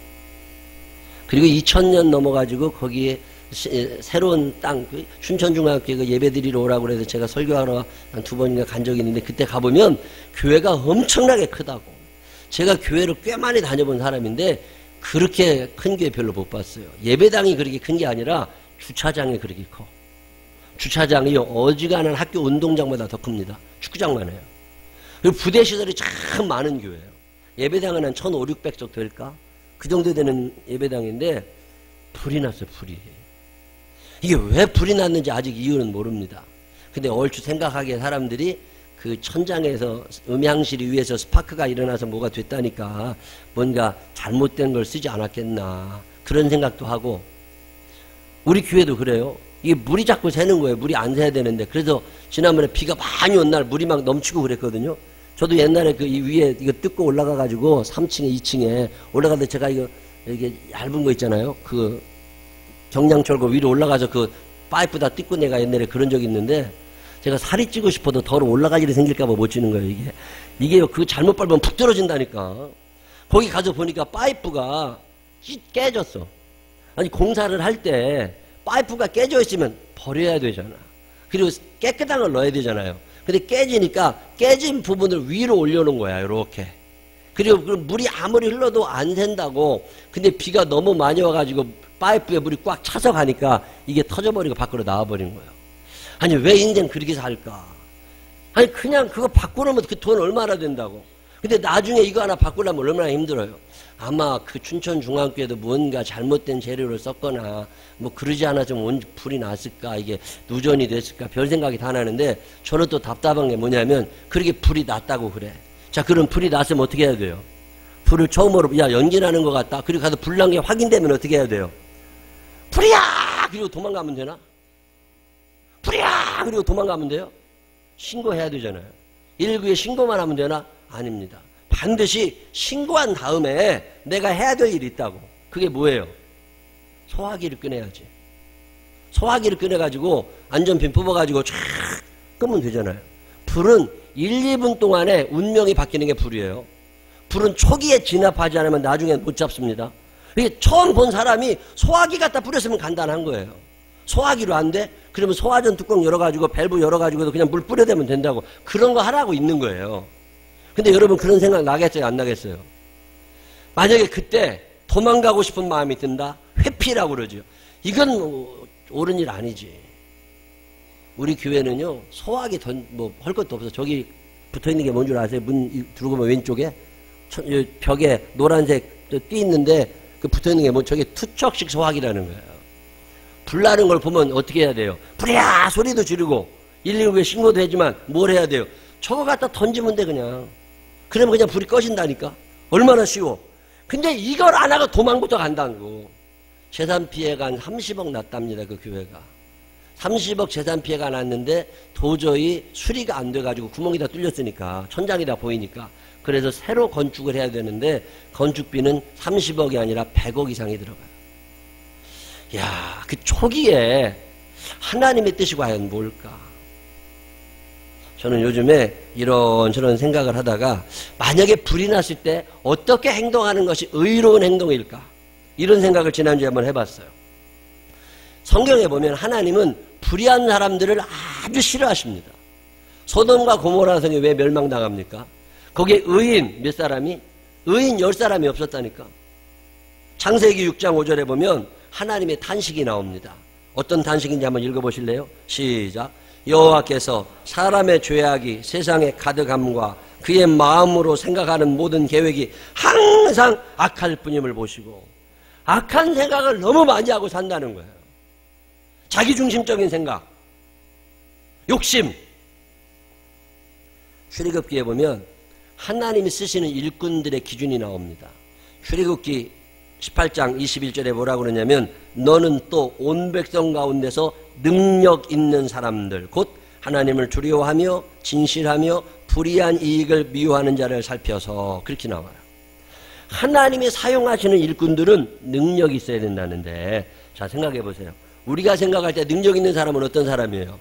그리고 2000년 넘어가지고 거기에 새로운 땅, 춘천중학교에 그 예배 드리러 오라고 그래서 제가 설교하러 한 2번인가 간 적이 있는데, 그때 가보면 교회가 엄청나게 크다고. 제가 교회를 꽤 많이 다녀본 사람인데 그렇게 큰 교회 별로 못 봤어요. 예배당이 그렇게 큰 게 아니라 주차장이 그렇게 커. 주차장이 어지간한 학교 운동장보다 더 큽니다. 축구장만 해요. 그리고 부대시설이 참 많은 교회예요. 예배당은 한 1500, 600석 될까? 그 정도 되는 예배당인데 불이 났어요. 불이. 이게 왜 불이 났는지 아직 이유는 모릅니다. 근데 얼추 생각하기에 사람들이 그 천장에서 음향실 위에서 스파크가 일어나서 뭐가 됐다니까 뭔가 잘못된 걸 쓰지 않았겠나 그런 생각도 하고, 우리 교회도 그래요. 이게 물이 자꾸 새는 거예요. 물이 안 새야 되는데. 그래서 지난번에 비가 많이 온 날 물이 막 넘치고 그랬거든요. 저도 옛날에 그 이 위에 이거 뜯고 올라가가지고 3층에 2층에 올라가는데 제가 이게 얇은 거 있잖아요. 그 경량철거 위로 올라가서 그 파이프 다 뜯고 내가 옛날에 그런 적이 있는데, 제가 살이 찌고 싶어도 더 올라갈 일이 생길까봐 못 치는 거예요. 이게요, 그거 잘못 밟으면 푹 떨어진다니까. 거기 가서 보니까 파이프가 깨졌어. 아니, 공사를 할 때 파이프가 깨져 있으면 버려야 되잖아. 그리고 깨끗한 걸 넣어야 되잖아요. 근데 깨지니까 깨진 부분을 위로 올려놓은 거야, 이렇게. 그리고 물이 아무리 흘러도 안 샌다고. 근데 비가 너무 많이 와가지고 파이프에 물이 꽉 차서 가니까 이게 터져버리고 밖으로 나와버린 거예요. 아니, 왜 인생 그렇게 살까? 아니, 그냥 그거 바꾸려면 그 돈 얼마나 된다고. 근데 나중에 이거 하나 바꾸려면 얼마나 힘들어요. 아마 그 춘천중앙교회도 뭔가 잘못된 재료를 썼거나 뭐 그러지 않았으면 불이 났을까, 이게 누전이 됐을까, 별 생각이 다 나는데, 저는 또 답답한 게 뭐냐면 그렇게 불이 났다고 그래. 자, 그럼 불이 났으면 어떻게 해야 돼요? 불을 처음으로, 야, 연기 나는 것 같다. 그리고 가서 불 난 게 확인되면 어떻게 해야 돼요? 불이야! 그리고 도망가면 되나? 불이야! 그리고 도망가면 돼요? 신고해야 되잖아요. 119에 신고만 하면 되나? 아닙니다. 반드시 신고한 다음에 내가 해야 될 일이 있다고. 그게 뭐예요? 소화기를 꺼내야지. 소화기를 꺼내가지고 안전핀 뽑아가지고 쫙 끄면 되잖아요. 불은 1, 2분 동안에 운명이 바뀌는 게 불이에요. 불은 초기에 진압하지 않으면 나중에 못 잡습니다. 이게 처음 본 사람이 소화기 갖다 뿌렸으면 간단한 거예요. 소화기로 안 돼? 그러면 소화전 뚜껑 열어가지고 밸브 열어가지고 그냥 물 뿌려대면 된다고. 그런 거 하라고 있는 거예요. 근데 여러분 그런 생각 나겠어요? 안 나겠어요? 만약에 그때 도망가고 싶은 마음이 든다? 회피라고 그러죠. 이건 옳은 일 아니지. 우리 교회는요, 소화기 할 것도 없어. 저기 붙어 있는 게 뭔 줄 아세요? 문 들어오면 왼쪽에 벽에 노란색 띠 있는데 그 붙어 있는 게 저게 투척식 소화기라는 거예요. 불 나는 걸 보면 어떻게 해야 돼요? 불이야! 소리도 지르고 119에 신고도 하지만 뭘 해야 돼요? 저거 갖다 던지면 돼, 그냥. 그러면 그냥 불이 꺼진다니까? 얼마나 쉬워. 근데 이걸 안 하고 도망부터 간다고. 재산 피해가 한 30억 났답니다, 그 교회가. 30억 재산 피해가 났는데 도저히 수리가 안 돼가지고 구멍이 다 뚫렸으니까, 천장이 다 보이니까. 그래서 새로 건축을 해야 되는데 건축비는 30억이 아니라 100억 이상이 들어가요. 야, 그 초기에 하나님의 뜻이 과연 뭘까? 저는 요즘에 이런저런 생각을 하다가 만약에 불이 났을 때 어떻게 행동하는 것이 의로운 행동일까? 이런 생각을 지난주에 한번 해봤어요. 성경에 보면 하나님은 불의한 사람들을 아주 싫어하십니다. 소돔과 고모라 성이 왜 멸망당합니까? 거기에 의인 몇 사람이? 의인 10사람이 없었다니까. 창세기 6장 5절에 보면 하나님의 탄식이 나옵니다. 어떤 탄식인지 한번 읽어보실래요? 시작. 여호와께서 사람의 죄악이 세상에 가득함과 그의 마음으로 생각하는 모든 계획이 항상 악할 뿐임을 보시고, 악한 생각을 너무 많이 하고 산다는 거예요. 자기중심적인 생각, 욕심. 출애굽기에 보면 하나님이 쓰시는 일꾼들의 기준이 나옵니다. 출애굽기 18장 21절에 뭐라고 그러냐면, 너는 또 온 백성 가운데서 능력 있는 사람들, 곧 하나님을 두려워하며 진실하며 불의한 이익을 미워하는 자를 살펴서, 그렇게 나와요. 하나님이 사용하시는 일꾼들은 능력이 있어야 된다는데, 자, 생각해 보세요. 우리가 생각할 때 능력 있는 사람은 어떤 사람이에요?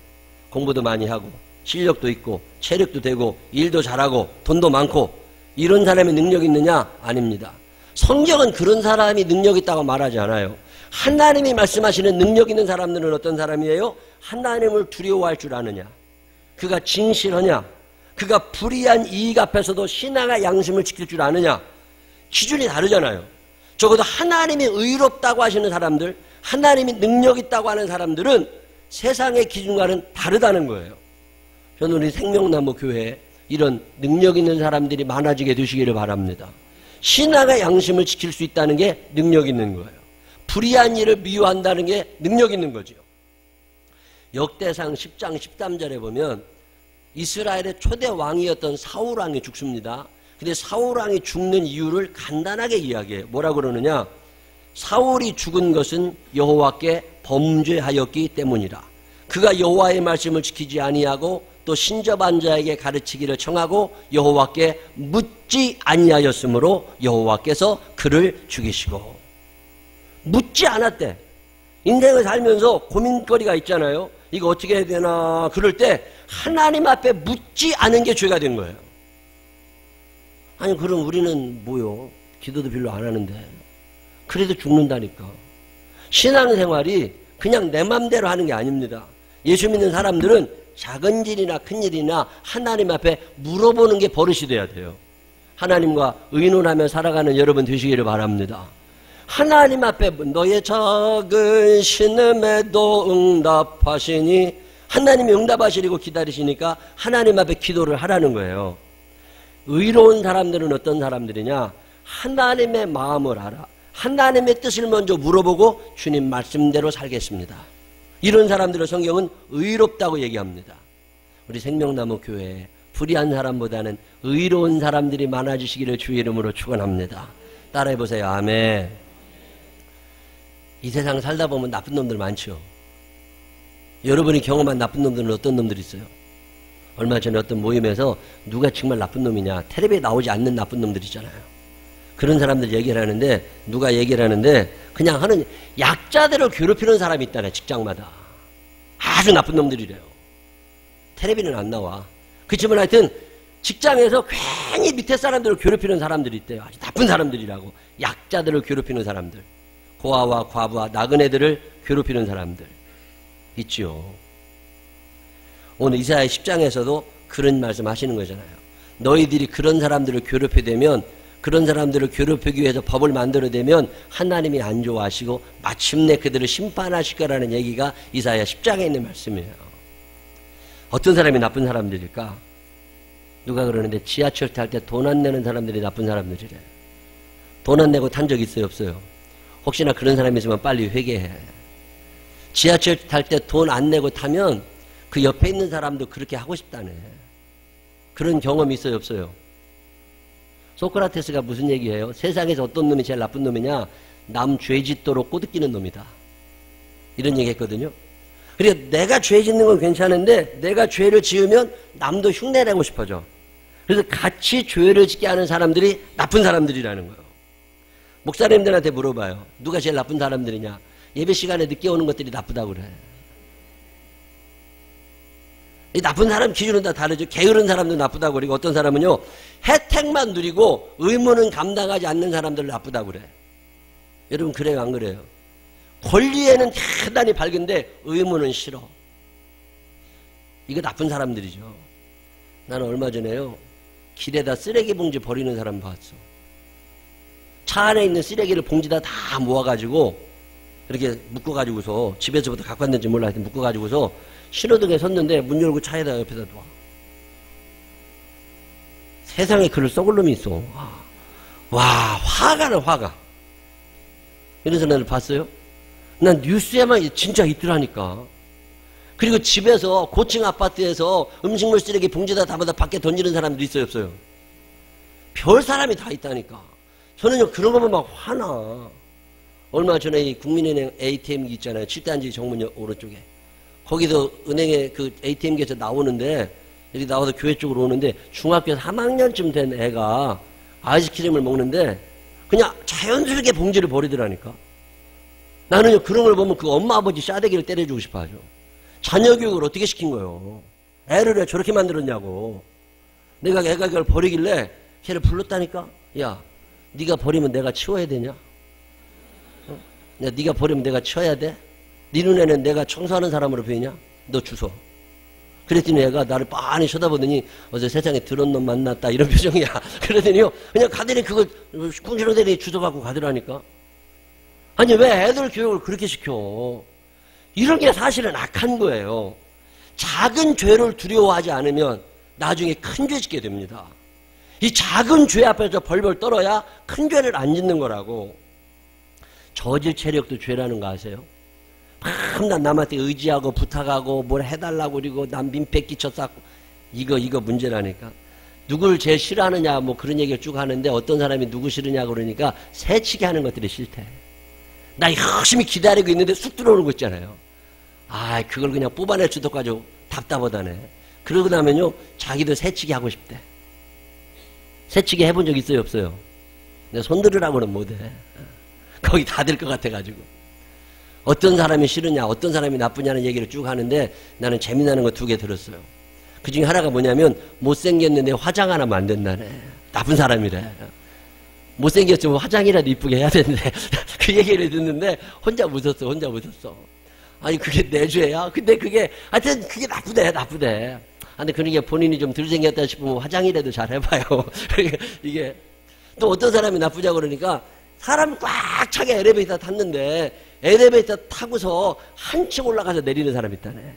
공부도 많이 하고 실력도 있고 체력도 되고 일도 잘하고 돈도 많고, 이런 사람이 능력 있느냐? 아닙니다. 성경은 그런 사람이 능력 있다고 말하지 않아요. 하나님이 말씀하시는 능력 있는 사람들은 어떤 사람이에요? 하나님을 두려워할 줄 아느냐, 그가 진실하냐, 그가 불의한 이익 앞에서도 신앙의 양심을 지킬 줄 아느냐. 기준이 다르잖아요. 적어도 하나님이 의롭다고 하시는 사람들, 하나님이 능력 있다고 하는 사람들은 세상의 기준과는 다르다는 거예요. 저는 우리 생명나무 교회에 이런 능력 있는 사람들이 많아지게 되시기를 바랍니다. 신앙의 양심을 지킬 수 있다는 게 능력 있는 거예요. 불의한 일을 미워한다는 게 능력 있는 거죠. 역대상 10장 13절에 보면 이스라엘의 초대 왕이었던 사울 왕이 죽습니다. 근데 사울 왕이 죽는 이유를 간단하게 이야기해요. 뭐라고 그러느냐? 사울이 죽은 것은 여호와께 범죄하였기 때문이라. 그가 여호와의 말씀을 지키지 아니하고 또 신접한 자에게 가르치기를 청하고 여호와께 묻지 아니하였으므로 여호와께서 그를 죽이시고. 묻지 않았대. 인생을 살면서 고민거리가 있잖아요. 이거 어떻게 해야 되나 그럴 때 하나님 앞에 묻지 않은 게 죄가 된 거예요. 아니 그럼 우리는 뭐요? 기도도 별로 안 하는데 그래도 죽는다니까. 신앙생활이 그냥 내 맘대로 하는 게 아닙니다. 예수 믿는 사람들은 작은 일이나 큰 일이나 하나님 앞에 물어보는 게 버릇이 돼야 돼요. 하나님과 의논하며 살아가는 여러분 되시기를 바랍니다. 하나님 앞에 너의 작은 신음에도 응답하시니, 하나님이 응답하시려고 기다리시니까 하나님 앞에 기도를 하라는 거예요. 의로운 사람들은 어떤 사람들이냐? 하나님의 마음을 알아. 하나님의 뜻을 먼저 물어보고 주님 말씀대로 살겠습니다. 이런 사람들을 성경은 의롭다고 얘기합니다. 우리 생명나무 교회에 불의한 사람보다는 의로운 사람들이 많아지시기를 주의 이름으로 축원합니다. 따라해보세요. 아멘. 이 세상 살다 보면 나쁜 놈들 많죠. 여러분이 경험한 나쁜 놈들은 어떤 놈들이 있어요? 얼마 전에 어떤 모임에서 누가 정말 나쁜 놈이냐, 텔레비에 나오지 않는 나쁜 놈들 있잖아요. 그런 사람들 얘기를 하는데, 누가 얘기를 하는데 그냥 하는 약자들을 괴롭히는 사람이 있다네. 직장마다 아주 나쁜 놈들이래요. 텔레비는 안 나와. 그렇지만 하여튼 직장에서 괜히 밑에 사람들을 괴롭히는 사람들이 있대요. 아주 나쁜 사람들이라고. 약자들을 괴롭히는 사람들, 고아와 과부와 나그네들을 괴롭히는 사람들 있죠. 오늘 이사야 10장에서도 그런 말씀 하시는 거잖아요. 너희들이 그런 사람들을 괴롭히되면, 그런 사람들을 괴롭히기 위해서 법을 만들어내면 하나님이 안 좋아하시고 마침내 그들을 심판하실 거라는 얘기가 이사야 10장에 있는 말씀이에요. 어떤 사람이 나쁜 사람들일까? 누가 그러는데 지하철 탈 때 돈 안 내는 사람들이 나쁜 사람들이래. 돈 안 내고 탄 적 있어요, 없어요? 혹시나 그런 사람이 있으면 빨리 회개해. 지하철 탈 때 돈 안 내고 타면 그 옆에 있는 사람도 그렇게 하고 싶다네. 그런 경험이 있어요, 없어요? 소크라테스가 무슨 얘기해요? 세상에서 어떤 놈이 제일 나쁜 놈이냐? 남 죄 짓도록 꼬드기는 놈이다. 이런 얘기 했거든요. 그러니까 내가 죄 짓는 건 괜찮은데 내가 죄를 지으면 남도 흉내내고 싶어져. 그래서 같이 죄를 짓게 하는 사람들이 나쁜 사람들이라는 거예요. 목사님들한테 물어봐요. 누가 제일 나쁜 사람들이냐? 예배 시간에 늦게 오는 것들이 나쁘다고 그래. 이 나쁜 사람 기준은 다 다르죠. 게으른 사람도 나쁘다고 그러고, 어떤 사람은요 혜택만 누리고 의무는 감당하지 않는 사람들 나쁘다고 그래. 여러분 그래요, 안 그래요? 권리에는 대단히 밝은데 의무는 싫어. 이거 나쁜 사람들이죠. 나는 얼마 전에요 길에다 쓰레기 봉지 버리는 사람 봤어. 차 안에 있는 쓰레기를 봉지다 다 모아가지고 이렇게 묶어가지고서, 집에서부터 갖고 왔는지 몰라, 하여튼 묶어가지고서 신호등에 섰는데 문 열고 차에다 옆에다 놔. 세상에 글을 썩을 놈이 있어. 와, 화가 나, 화가. 이런 사람들 봤어요? 난 뉴스에만 진짜 있더라니까. 그리고 집에서, 고층 아파트에서 음식물 쓰레기 봉지다 담아다 밖에 던지는 사람도 있어요, 없어요? 별 사람이 다 있다니까. 저는요 그런 거 보면 막 화나. 얼마 전에 이 국민은행 ATM기 있잖아요. 7단지 정문역 오른쪽에. 거기서 은행에 그 ATM기에서 나오는데, 여기 나와서 교회 쪽으로 오는데 중학교 3학년쯤 된 애가 아이스크림을 먹는데 그냥 자연스럽게 봉지를 버리더라니까. 나는요 그런 걸 보면 그 엄마 아버지 싸대기를 때려주고 싶어 하죠. 자녀 교육을 어떻게 시킨 거예요? 애를 왜 저렇게 만들었냐고. 내가 애가 그걸 버리길래 걔를 불렀다니까. 야, 네가 버리면 내가 치워야 되냐? 네가 버리면 내가 치워야 돼? 네 눈에는 내가 청소하는 사람으로 보이냐? 너 주소. 그랬더니 얘가 나를 빤히 쳐다보더니 어제 세상에 더러운 놈 만났다 이런 표정이야. 그러더니요 그냥 가더니 그걸 궁시렁대니 주워갖고 가더라니까. 아니 왜 애들 교육을 그렇게 시켜? 이런 게 사실은 악한 거예요. 작은 죄를 두려워하지 않으면 나중에 큰 죄 짓게 됩니다. 이 작은 죄 앞에서 벌벌 떨어야 큰 죄를 안 짓는 거라고. 저질 체력도 죄라는 거 아세요? 맨날 남한테 의지하고 부탁하고 뭘 해달라고 그리고 남 민폐 끼쳐싸고 이거 문제라니까. 누굴 제일 싫어하느냐 뭐 그런 얘기를 쭉 하는데 어떤 사람이 누구 싫으냐 그러니까 새치기 하는 것들이 싫대. 나 열심히 기다리고 있는데 쑥 들어오는 거 있잖아요. 아 그걸 그냥 뽑아낼 수도 가지고 답답하다네. 그러고 나면요 자기도 새치기 하고 싶대. 새치기 해본 적 있어요 없어요? 내가 손 들으라고는 못해. 거기 다 될 것 같아가지고. 어떤 사람이 싫으냐 어떤 사람이 나쁘냐는 얘기를 쭉 하는데 나는 재미나는 거 2개 들었어요. 그 중에 하나가 뭐냐면 못생겼는데 화장 하나 만든다네. 나쁜 사람이래. 못생겼으면 화장이라도 이쁘게 해야 되는데 그 얘기를 듣는데 혼자 웃었어. 아니 그게 내 죄야? 근데 그게 하여튼 그게 나쁘대. 근데 그러니까 본인이 좀 덜 생겼다 싶으면 화장이라도 잘 해봐요. 이게 또 어떤 사람이 나쁘냐고 그러니까 사람 꽉 차게 엘리베이터 탔는데 엘리베이터 타고서 한층 올라가서 내리는 사람 있다네.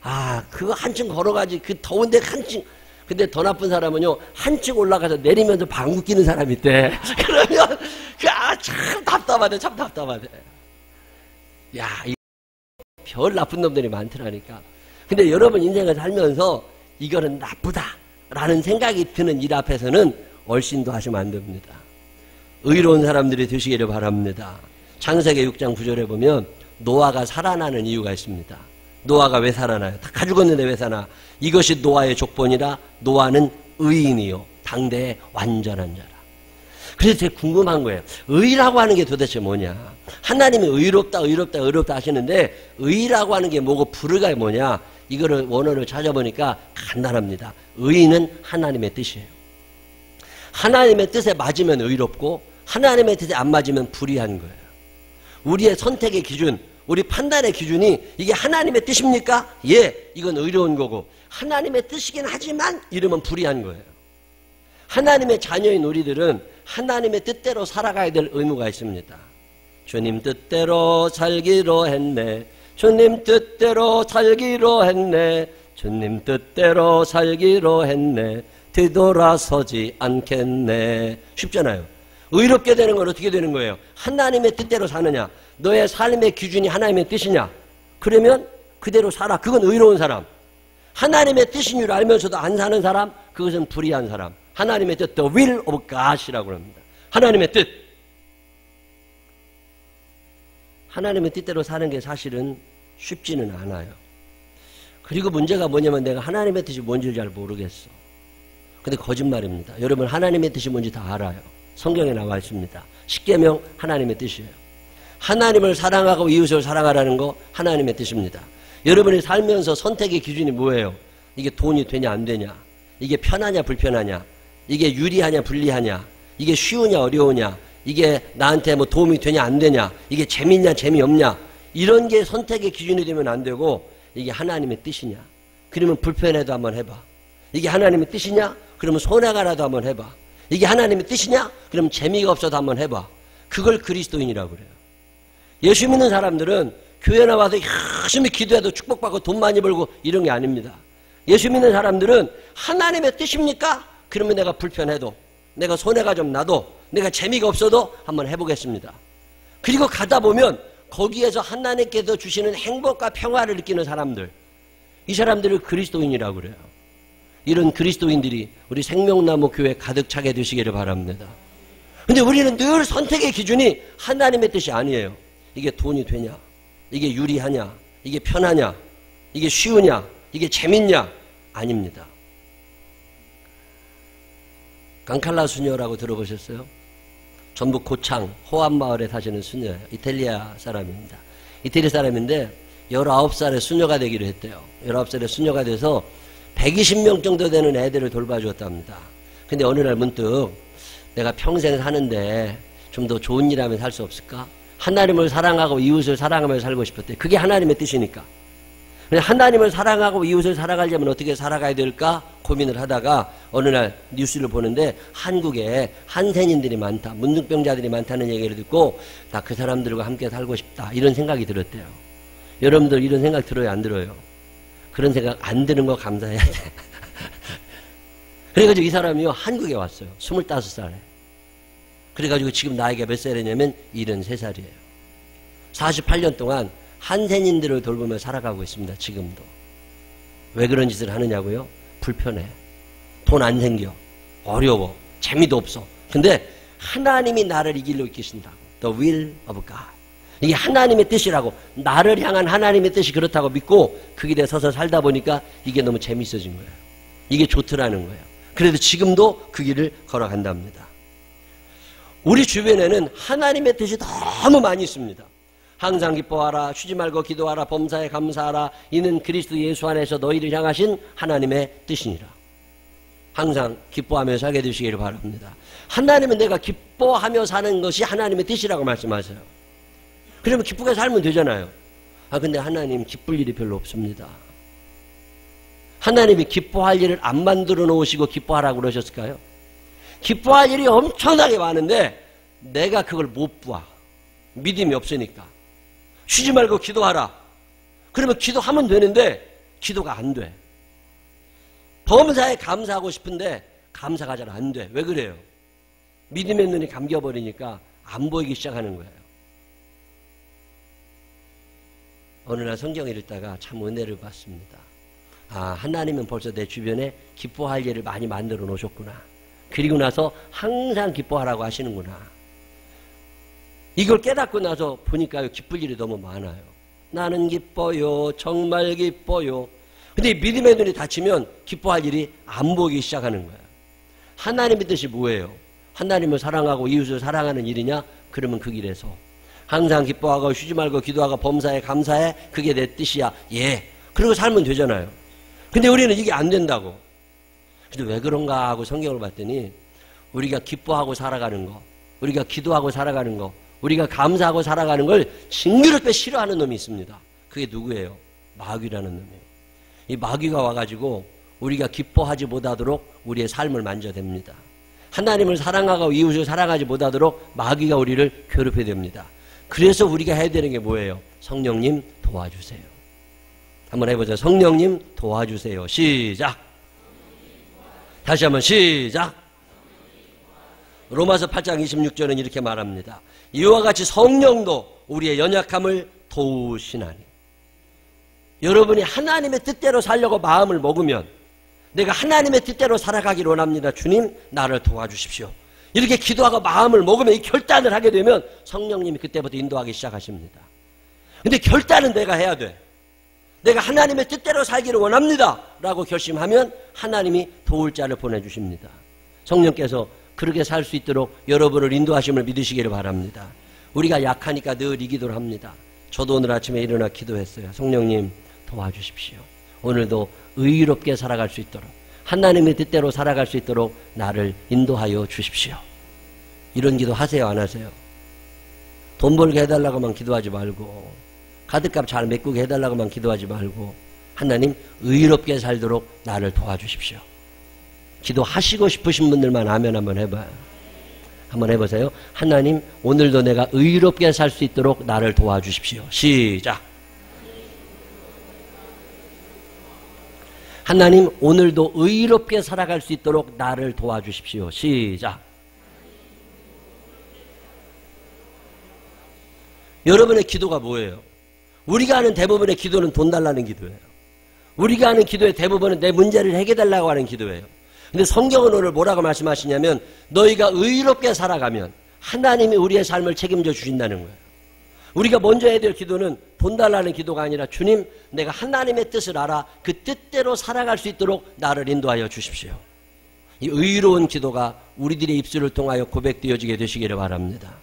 아 그거 한층 걸어가지 그 더운데 한층. 근데 더 나쁜 사람은요 한층 올라가서 내리면서 방구 끼는 사람이 있대. 그러면 참 답답하대. 야 별 나쁜 놈들이 많더라니까. 근데 여러분 인생을 살면서 이거는 나쁘다라는 생각이 드는 일 앞에서는 얼씬도 하시면 안 됩니다. 의로운 사람들이 되시기를 바랍니다. 창세기 6장 9절에 보면 노아가 살아나는 이유가 있습니다. 노아가 왜 살아나요? 다 죽었는데 왜 사나? 이것이 노아의 족본이라 노아는 의인이요 당대의 완전한 자라. 그래서 되게 궁금한 거예요. 의라고 하는 게 도대체 뭐냐? 하나님이 의롭다 하시는데 의라고 하는 게 뭐고 불의가 뭐냐? 이거를 원어를 찾아보니까 간단합니다. 의는 하나님의 뜻이에요. 하나님의 뜻에 맞으면 의롭고 하나님의 뜻에 안 맞으면 불의한 거예요. 우리의 선택의 기준, 우리 판단의 기준이 이게 하나님의 뜻입니까? 예, 이건 의로운 거고 하나님의 뜻이긴 하지만 이러면 불의한 거예요. 하나님의 자녀인 우리들은 하나님의 뜻대로 살아가야 될 의무가 있습니다. 주님 뜻대로 살기로 했네. 주님 뜻대로 살기로 했네. 주님 뜻대로 살기로 했네. 뒤돌아서지 않겠네. 쉽잖아요. 의롭게 되는 건 어떻게 되는 거예요? 하나님의 뜻대로 사느냐? 너의 삶의 기준이 하나님의 뜻이냐? 그러면 그대로 살아. 그건 의로운 사람. 하나님의 뜻인 줄 알면서도 안 사는 사람, 그것은 불의한 사람. 하나님의 뜻, the will of God이라고 합니다. 하나님의 뜻. 하나님의 뜻대로 사는 게 사실은 쉽지는 않아요. 그리고 문제가 뭐냐면 내가 하나님의 뜻이 뭔지를 잘 모르겠어. 근데 거짓말입니다. 여러분 하나님의 뜻이 뭔지 다 알아요. 성경에 나와 있습니다. 십계명 하나님의 뜻이에요. 하나님을 사랑하고 이웃을 사랑하라는 거 하나님의 뜻입니다. 여러분이 살면서 선택의 기준이 뭐예요? 이게 돈이 되냐 안 되냐? 이게 편하냐 불편하냐? 이게 유리하냐 불리하냐? 이게 쉬우냐 어려우냐? 이게 나한테 뭐 도움이 되냐 안 되냐? 이게 재밌냐 재미없냐? 이런 게 선택의 기준이 되면 안 되고 이게 하나님의 뜻이냐? 그러면 불편해도 한번 해봐. 이게 하나님의 뜻이냐? 그러면 손해가라도 한번 해봐. 이게 하나님의 뜻이냐? 그럼 재미가 없어도 한번 해봐. 그걸 그리스도인이라고 그래요. 예수 믿는 사람들은 교회 나와서 열심히 기도해도 축복받고 돈 많이 벌고 이런 게 아닙니다. 예수 믿는 사람들은 하나님의 뜻입니까? 그러면 내가 불편해도 내가 손해가 좀 나도 내가 재미가 없어도 한번 해보겠습니다. 그리고 가다 보면 거기에서 하나님께서 주시는 행복과 평화를 느끼는 사람들, 이 사람들을 그리스도인이라고 그래요. 이런 그리스도인들이 우리 생명나무 교회 가득 차게 되시기를 바랍니다. 근데 우리는 늘 선택의 기준이 하나님의 뜻이 아니에요. 이게 돈이 되냐? 이게 유리하냐? 이게 편하냐? 이게 쉬우냐? 이게 재밌냐? 아닙니다. 강칼라 수녀라고 들어보셨어요? 전북 고창 호암마을에 사시는 수녀예요. 이탈리아 사람입니다. 이태리 사람인데 19살에 수녀가 되기로 했대요. 19살에 수녀가 돼서 120명 정도 되는 애들을 돌봐주었답니다. 근데 어느 날 문득 내가 평생 사는데 좀 더 좋은 일 하면 살 수 없을까? 하나님을 사랑하고 이웃을 사랑하며 살고 싶었대. 그게 하나님의 뜻이니까. 하나님을 사랑하고 이웃을 사랑하려면 어떻게 살아가야 될까 고민을 하다가 어느 날 뉴스를 보는데 한국에 한센인들이 많다, 문둥병자들이 많다는 얘기를 듣고 나 그 사람들과 함께 살고 싶다 이런 생각이 들었대요. 여러분들 이런 생각 들어요, 안 들어요? 그런 생각 안 드는 거 감사해야 돼. 그래가지고 이 사람이요 한국에 왔어요. 25살에. 그래가지고 지금 나이가 몇 살이냐면 73살이에요. 48년 동안 한센인들을 돌보며 살아가고 있습니다. 지금도. 왜 그런 짓을 하느냐고요? 불편해. 돈 안 생겨. 어려워. 재미도 없어. 근데 하나님이 나를 이 길로 이끄신다고. The will of God. 이게 하나님의 뜻이라고. 나를 향한 하나님의 뜻이 그렇다고 믿고 그 길에 서서 살다 보니까 이게 너무 재밌어진 거예요. 이게 좋더라는 거예요. 그래도 지금도 그 길을 걸어간답니다. 우리 주변에는 하나님의 뜻이 너무 많이 있습니다. 항상 기뻐하라, 쉬지 말고 기도하라, 범사에 감사하라. 이는 그리스도 예수 안에서 너희를 향하신 하나님의 뜻이니라. 항상 기뻐하며 살게 되시기를 바랍니다. 하나님은 내가 기뻐하며 사는 것이 하나님의 뜻이라고 말씀하세요. 그러면 기쁘게 살면 되잖아요. 근데 하나님 기쁠 일이 별로 없습니다. 하나님이 기뻐할 일을 안 만들어 놓으시고 기뻐하라고 그러셨을까요? 기뻐할 일이 엄청나게 많은데 내가 그걸 못 봐. 믿음이 없으니까. 쉬지 말고 기도하라. 그러면 기도하면 되는데 기도가 안 돼. 범사에 감사하고 싶은데 감사가 잘 안 돼. 왜 그래요? 믿음의 눈이 감겨버리니까 안 보이기 시작하는 거예요. 어느 날 성경을 읽다가 참 은혜를 받습니다. 하나님은 벌써 내 주변에 기뻐할 일을 많이 만들어 놓으셨구나. 그리고 나서 항상 기뻐하라고 하시는구나. 이걸 깨닫고 나서 보니까요, 기쁠 일이 너무 많아요. 나는 기뻐요. 정말 기뻐요. 근데 믿음의 눈이 닫히면 기뻐할 일이 안 보이기 시작하는 거예요. 하나님의 뜻이 뭐예요? 하나님을 사랑하고 이웃을 사랑하는 일이냐? 그러면 그 길에서 항상 기뻐하고 쉬지 말고 기도하고 범사에 감사해. 그게 내 뜻이야. 예. 그러고 살면 되잖아요. 근데 우리는 이게 안 된다고. 근데 왜 그런가 하고 성경을 봤더니 우리가 기뻐하고 살아가는 거, 우리가 기도하고 살아가는 거, 우리가 감사하고 살아가는 걸 징그럽게 싫어하는 놈이 있습니다. 그게 누구예요? 마귀라는 놈이에요. 이 마귀가 와가지고 우리가 기뻐하지 못하도록 우리의 삶을 만져댑니다. 하나님을 사랑하고 이웃을 사랑하지 못하도록 마귀가 우리를 괴롭혀야 됩니다. 그래서 우리가 해야 되는 게 뭐예요? 성령님 도와주세요. 한번 해보자. 성령님 도와주세요. 시작. 다시 한번 시작. 로마서 8장 26절은 이렇게 말합니다. 이와 같이 성령도 우리의 연약함을 도우시나니. 여러분이 하나님의 뜻대로 살려고 마음을 먹으면 내가 하나님의 뜻대로 살아가기를 원합니다. 주님 나를 도와주십시오. 이렇게 기도하고 마음을 먹으면 이 결단을 하게 되면 성령님이 그때부터 인도하기 시작하십니다. 근데 결단은 내가 해야 돼. 내가 하나님의 뜻대로 살기를 원합니다 라고 결심하면 하나님이 도울 자를 보내주십니다. 성령께서 그렇게 살 수 있도록 여러분을 인도하심을 믿으시기를 바랍니다. 우리가 약하니까 늘 이 기도를 합니다. 저도 오늘 아침에 일어나 기도했어요. 성령님 도와주십시오. 오늘도 의롭게 살아갈 수 있도록 하나님의 뜻대로 살아갈 수 있도록 나를 인도하여 주십시오. 이런 기도 하세요, 안 하세요? 돈 벌게 해달라고만 기도하지 말고 카드값 잘 메꾸게 해달라고만 기도하지 말고 하나님 의롭게 살도록 나를 도와주십시오. 기도하시고 싶으신 분들만 아멘 한번 해봐요. 한번 해보세요. 하나님 오늘도 내가 의롭게 살 수 있도록 나를 도와주십시오. 시작. 하나님 오늘도 의롭게 살아갈 수 있도록 나를 도와주십시오. 시작. 여러분의 기도가 뭐예요? 우리가 하는 대부분의 기도는 돈 달라는 기도예요. 우리가 하는 기도의 대부분은 내 문제를 해결해달라고 하는 기도예요. 근데 성경은 오늘 뭐라고 말씀하시냐면 너희가 의롭게 살아가면 하나님이 우리의 삶을 책임져 주신다는 거예요. 우리가 먼저 해야 될 기도는 돈 달라는 기도가 아니라 주님 내가 하나님의 뜻을 알아 그 뜻대로 살아갈 수 있도록 나를 인도하여 주십시오. 이 의로운 기도가 우리들의 입술을 통하여 고백되어지게 되시기를 바랍니다.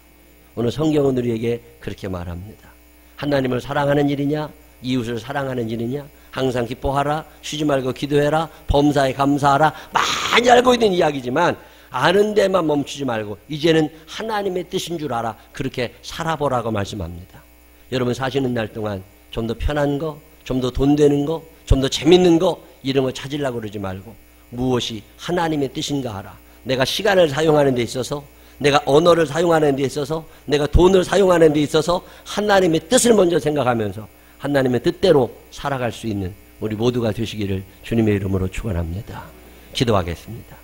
오늘 성경은 우리에게 그렇게 말합니다. 하나님을 사랑하는 일이냐 이웃을 사랑하는 일이냐 항상 기뻐하라 쉬지 말고 기도해라 범사에 감사하라 많이 알고 있는 이야기지만 아는 데만 멈추지 말고 이제는 하나님의 뜻인 줄 알아. 그렇게 살아보라고 말씀합니다. 여러분 사시는 날 동안 좀 더 편한 거, 좀 더 돈 되는 거, 좀 더 재밌는 거 이런 거 찾으려고 그러지 말고 무엇이 하나님의 뜻인가 알아. 내가 시간을 사용하는 데 있어서, 내가 언어를 사용하는 데 있어서, 내가 돈을 사용하는 데 있어서 하나님의 뜻을 먼저 생각하면서 하나님의 뜻대로 살아갈 수 있는 우리 모두가 되시기를 주님의 이름으로 축원합니다. 기도하겠습니다.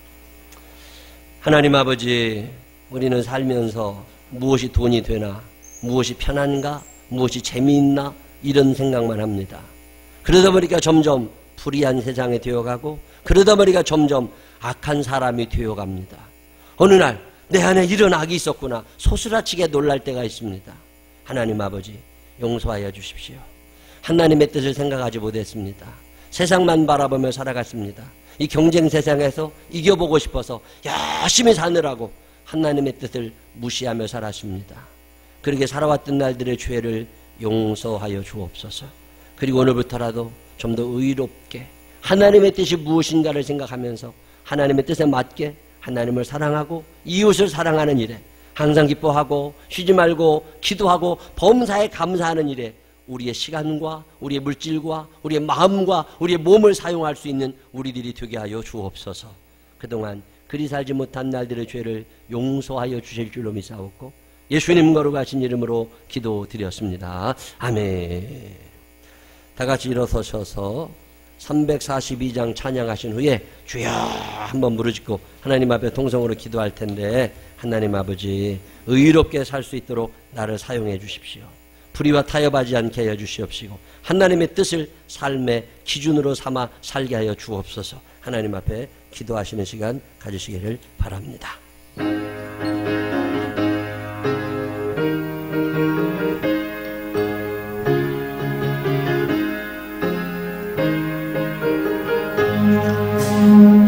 하나님 아버지, 우리는 살면서 무엇이 돈이 되나, 무엇이 편한가, 무엇이 재미있나 이런 생각만 합니다. 그러다 보니까 점점 불의한 세상에 되어가고, 그러다 보니까 점점 악한 사람이 되어갑니다. 어느 날 내 안에 이런 악이 있었구나 소스라치게 놀랄 때가 있습니다. 하나님 아버지, 용서하여 주십시오. 하나님의 뜻을 생각하지 못했습니다. 세상만 바라보며 살아갔습니다. 이 경쟁 세상에서 이겨보고 싶어서 열심히 사느라고 하나님의 뜻을 무시하며 살았습니다. 그렇게 살아왔던 날들의 죄를 용서하여 주옵소서. 그리고 오늘부터라도 좀 더 의롭게 하나님의 뜻이 무엇인가를 생각하면서 하나님의 뜻에 맞게 하나님을 사랑하고 이웃을 사랑하는 일에 항상 기뻐하고 쉬지 말고 기도하고 범사에 감사하는 일에 우리의 시간과 우리의 물질과 우리의 마음과 우리의 몸을 사용할 수 있는 우리들이 되게 하여 주옵소서. 그동안 그리 살지 못한 날들의 죄를 용서하여 주실 줄로 믿사옵고 예수님 거룩하신 이름으로 기도드렸습니다. 아멘. 다 같이 일어서셔서 342장 찬양하신 후에 주여 한번 부르짖고 하나님 앞에 통성으로 기도할 텐데, 하나님 아버지 의롭게 살 수 있도록 나를 사용해 주십시오. 불의와 타협하지 않게 하여 주시옵시고 하나님의 뜻을 삶의 기준으로 삼아 살게 하여 주옵소서. 하나님 앞에 기도하시는 시간 가지시기를 바랍니다.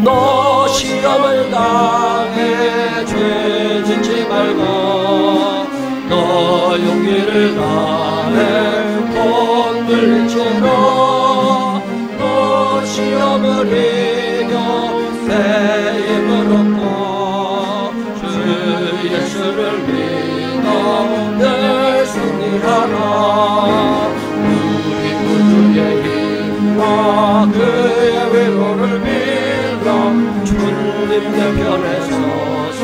너 시험을 당해 죄 짓지 말고 너 용기를 다해 돈 물리치러 너 시험을 이겨 새 힘을 얻고 주 예수를 믿어 늘 승리하라. 우리 구주의 힘과 그의 위로를 빌어 주님 내 편에 서서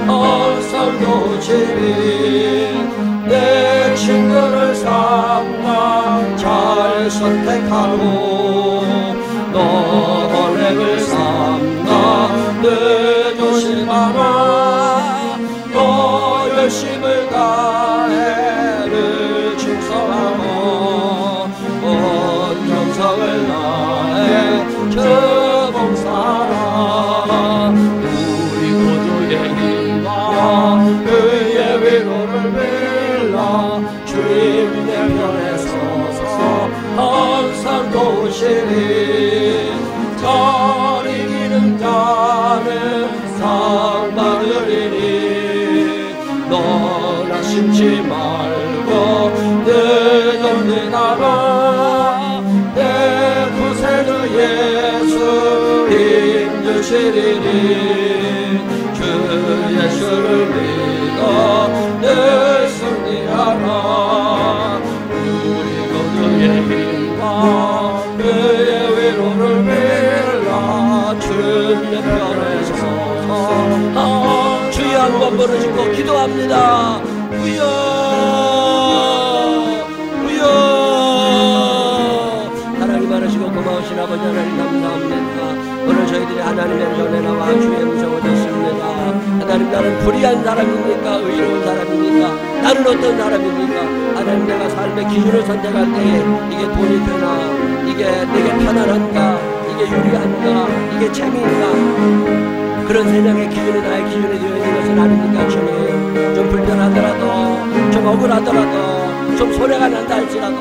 항상 도우시리. 내 친구를 삼가 잘 선택하고 너 언행을 삼가 늘 조심하라. 너 열심을 다해 늘 충성하고 온 정성을 다해 주 봉사하라. 우리 구주의 힘과 그의 위로를 빌어 주님 내 편에 서서 항상 도우시리. 잘 이기는 자는 상 받으리니 너나 심지 말고 늘 견디다가 내 구세주 예수 힘주시리니 주 예수를 믿어 늘 승리하라. 우리 구주의 힘과 그의 위로를 빌어 주의 편에 서서 주여 한번 부르짖고 기도합니다. 주여 주여. 하나님 많으시고 고마우신 아버지 하나님 감사합니다. 오늘 저희들이 하나님의 전에 나와 주의 음성을 듣습니다. 하나님, 나는 불의한 사람입니까? 의로운 사람입니까? 나는 어떤 사람입니까? 하나님, 내가 삶의 기준을 선택할 때에 이게 돈이 되나? 이게 내게 편안한가? 이게 유리한가? 이게 재미인가? 그런 세상의 기준이 나의 기준이 되어 있는 것은 아닙니까? 주님, 좀 불편하더라도, 좀 억울하더라도, 좀 손해가 난다 할지라도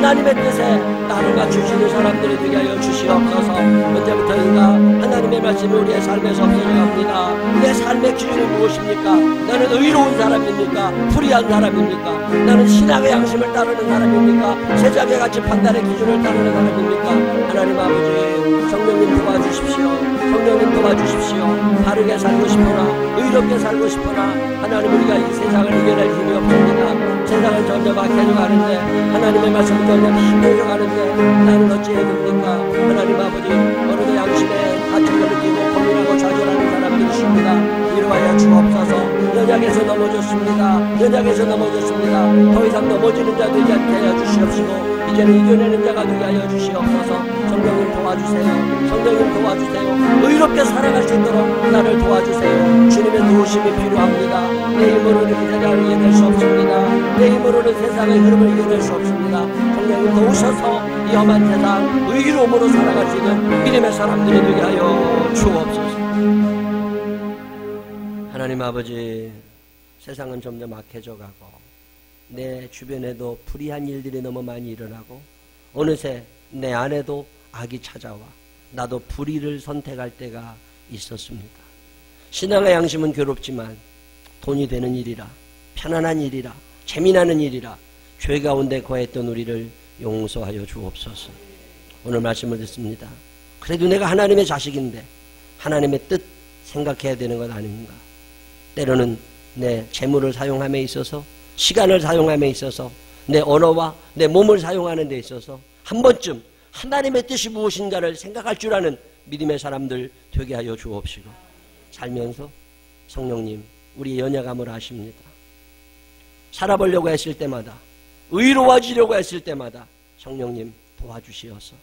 하나님의 뜻에 나를 맞추시는 사람들이 되게 하여 주시옵소서. 언제부터인가 하나님의 말씀이 우리의 삶에서 없어져갑니다. 내 삶의 기준이 무엇입니까? 나는 의로운 사람입니까? 불의한 사람입니까? 나는 신앙의 양심을 따르는 사람입니까? 세상의 가치 판단의 기준을 따르는 사람입니까? 하나님 아버지, 성령님 도와주십시오. 성령님 도와주십시오. 바르게 살고 싶으나, 의롭게 살고 싶으나 하나님, 우리가 이 세상을 이겨낼 힘이 없습니다. 세상은 점점 악해져 가는데, 하나님의 말씀은 점점 힘들어져 가는데 나는 어찌해야 됩니까? 하나님 아버지, 오늘도 양심에 가책을 느끼고 고민하고 좌절하는 사람들이십니다. 위로하여 주옵소서. 연약에서 넘어졌습니다. 연약에서 넘어졌습니다. 더 이상 넘어지는 자 되지 않게 하여 주시옵시고 이제는 이겨내는 자가 되게 하여 주시옵소서. 성령님 도와주세요. 성령님 도와주세요. 의롭게 살아갈 수 있도록 나를 도와주세요. 주님의 도우심이 필요합니다. 내 힘으로는 이 세상을 이겨낼 수 없습니다. 내 힘으로는 세상의 흐름을 이겨낼 수 없습니다. 성령님 도우셔서 이 험한 세상 의로움으로 살아갈 수 있는 믿음의 사람들이 되게 하여 주옵소서. 하나님 아버지, 세상은 점점 악해져 가고 내 주변에도 불의한 일들이 너무 많이 일어나고 어느새 내 안에도 악이 찾아와 나도 불의를 선택할 때가 있었습니다. 신앙의 양심은 괴롭지만 돈이 되는 일이라, 편안한 일이라, 재미나는 일이라 죄 가운데 거했던 우리를 용서하여 주옵소서. 오늘 말씀을 듣습니다. 그래도 내가 하나님의 자식인데 하나님의 뜻 생각해야 되는 것 아닌가. 때로는 내 재물을 사용함에 있어서, 시간을 사용함에 있어서, 내 언어와 내 몸을 사용하는 데 있어서 한 번쯤 하나님의 뜻이 무엇인가를 생각할 줄 아는 믿음의 사람들 되게 하여 주옵시고, 살면서 성령님 우리의 연약함을 아십니다. 살아보려고 했을 때마다, 의로워지려고 했을 때마다 성령님 도와주시어서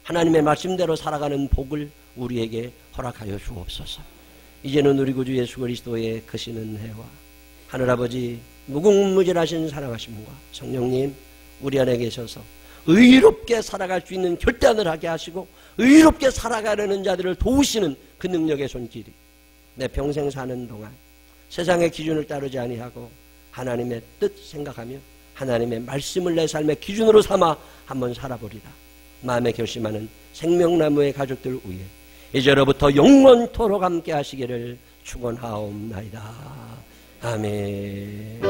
하나님의 말씀대로 살아가는 복을 우리에게 허락하여 주옵소서. 이제는 우리 구주 예수 그리스도의 크신 은혜와 하늘아버지 무궁무진하신 사랑하심과 성령님 우리 안에 계셔서 의롭게 살아갈 수 있는 결단을 하게 하시고 의롭게 살아가려는 자들을 도우시는 그 능력의 손길이 내 평생 사는 동안 세상의 기준을 따르지 아니하고 하나님의 뜻 생각하며 하나님의 말씀을 내 삶의 기준으로 삼아 한번 살아보리라 마음에 결심하는 생명나무의 가족들 위해 이제로부터 영원토록 함께 하시기를 축원하옵나이다. 아멘.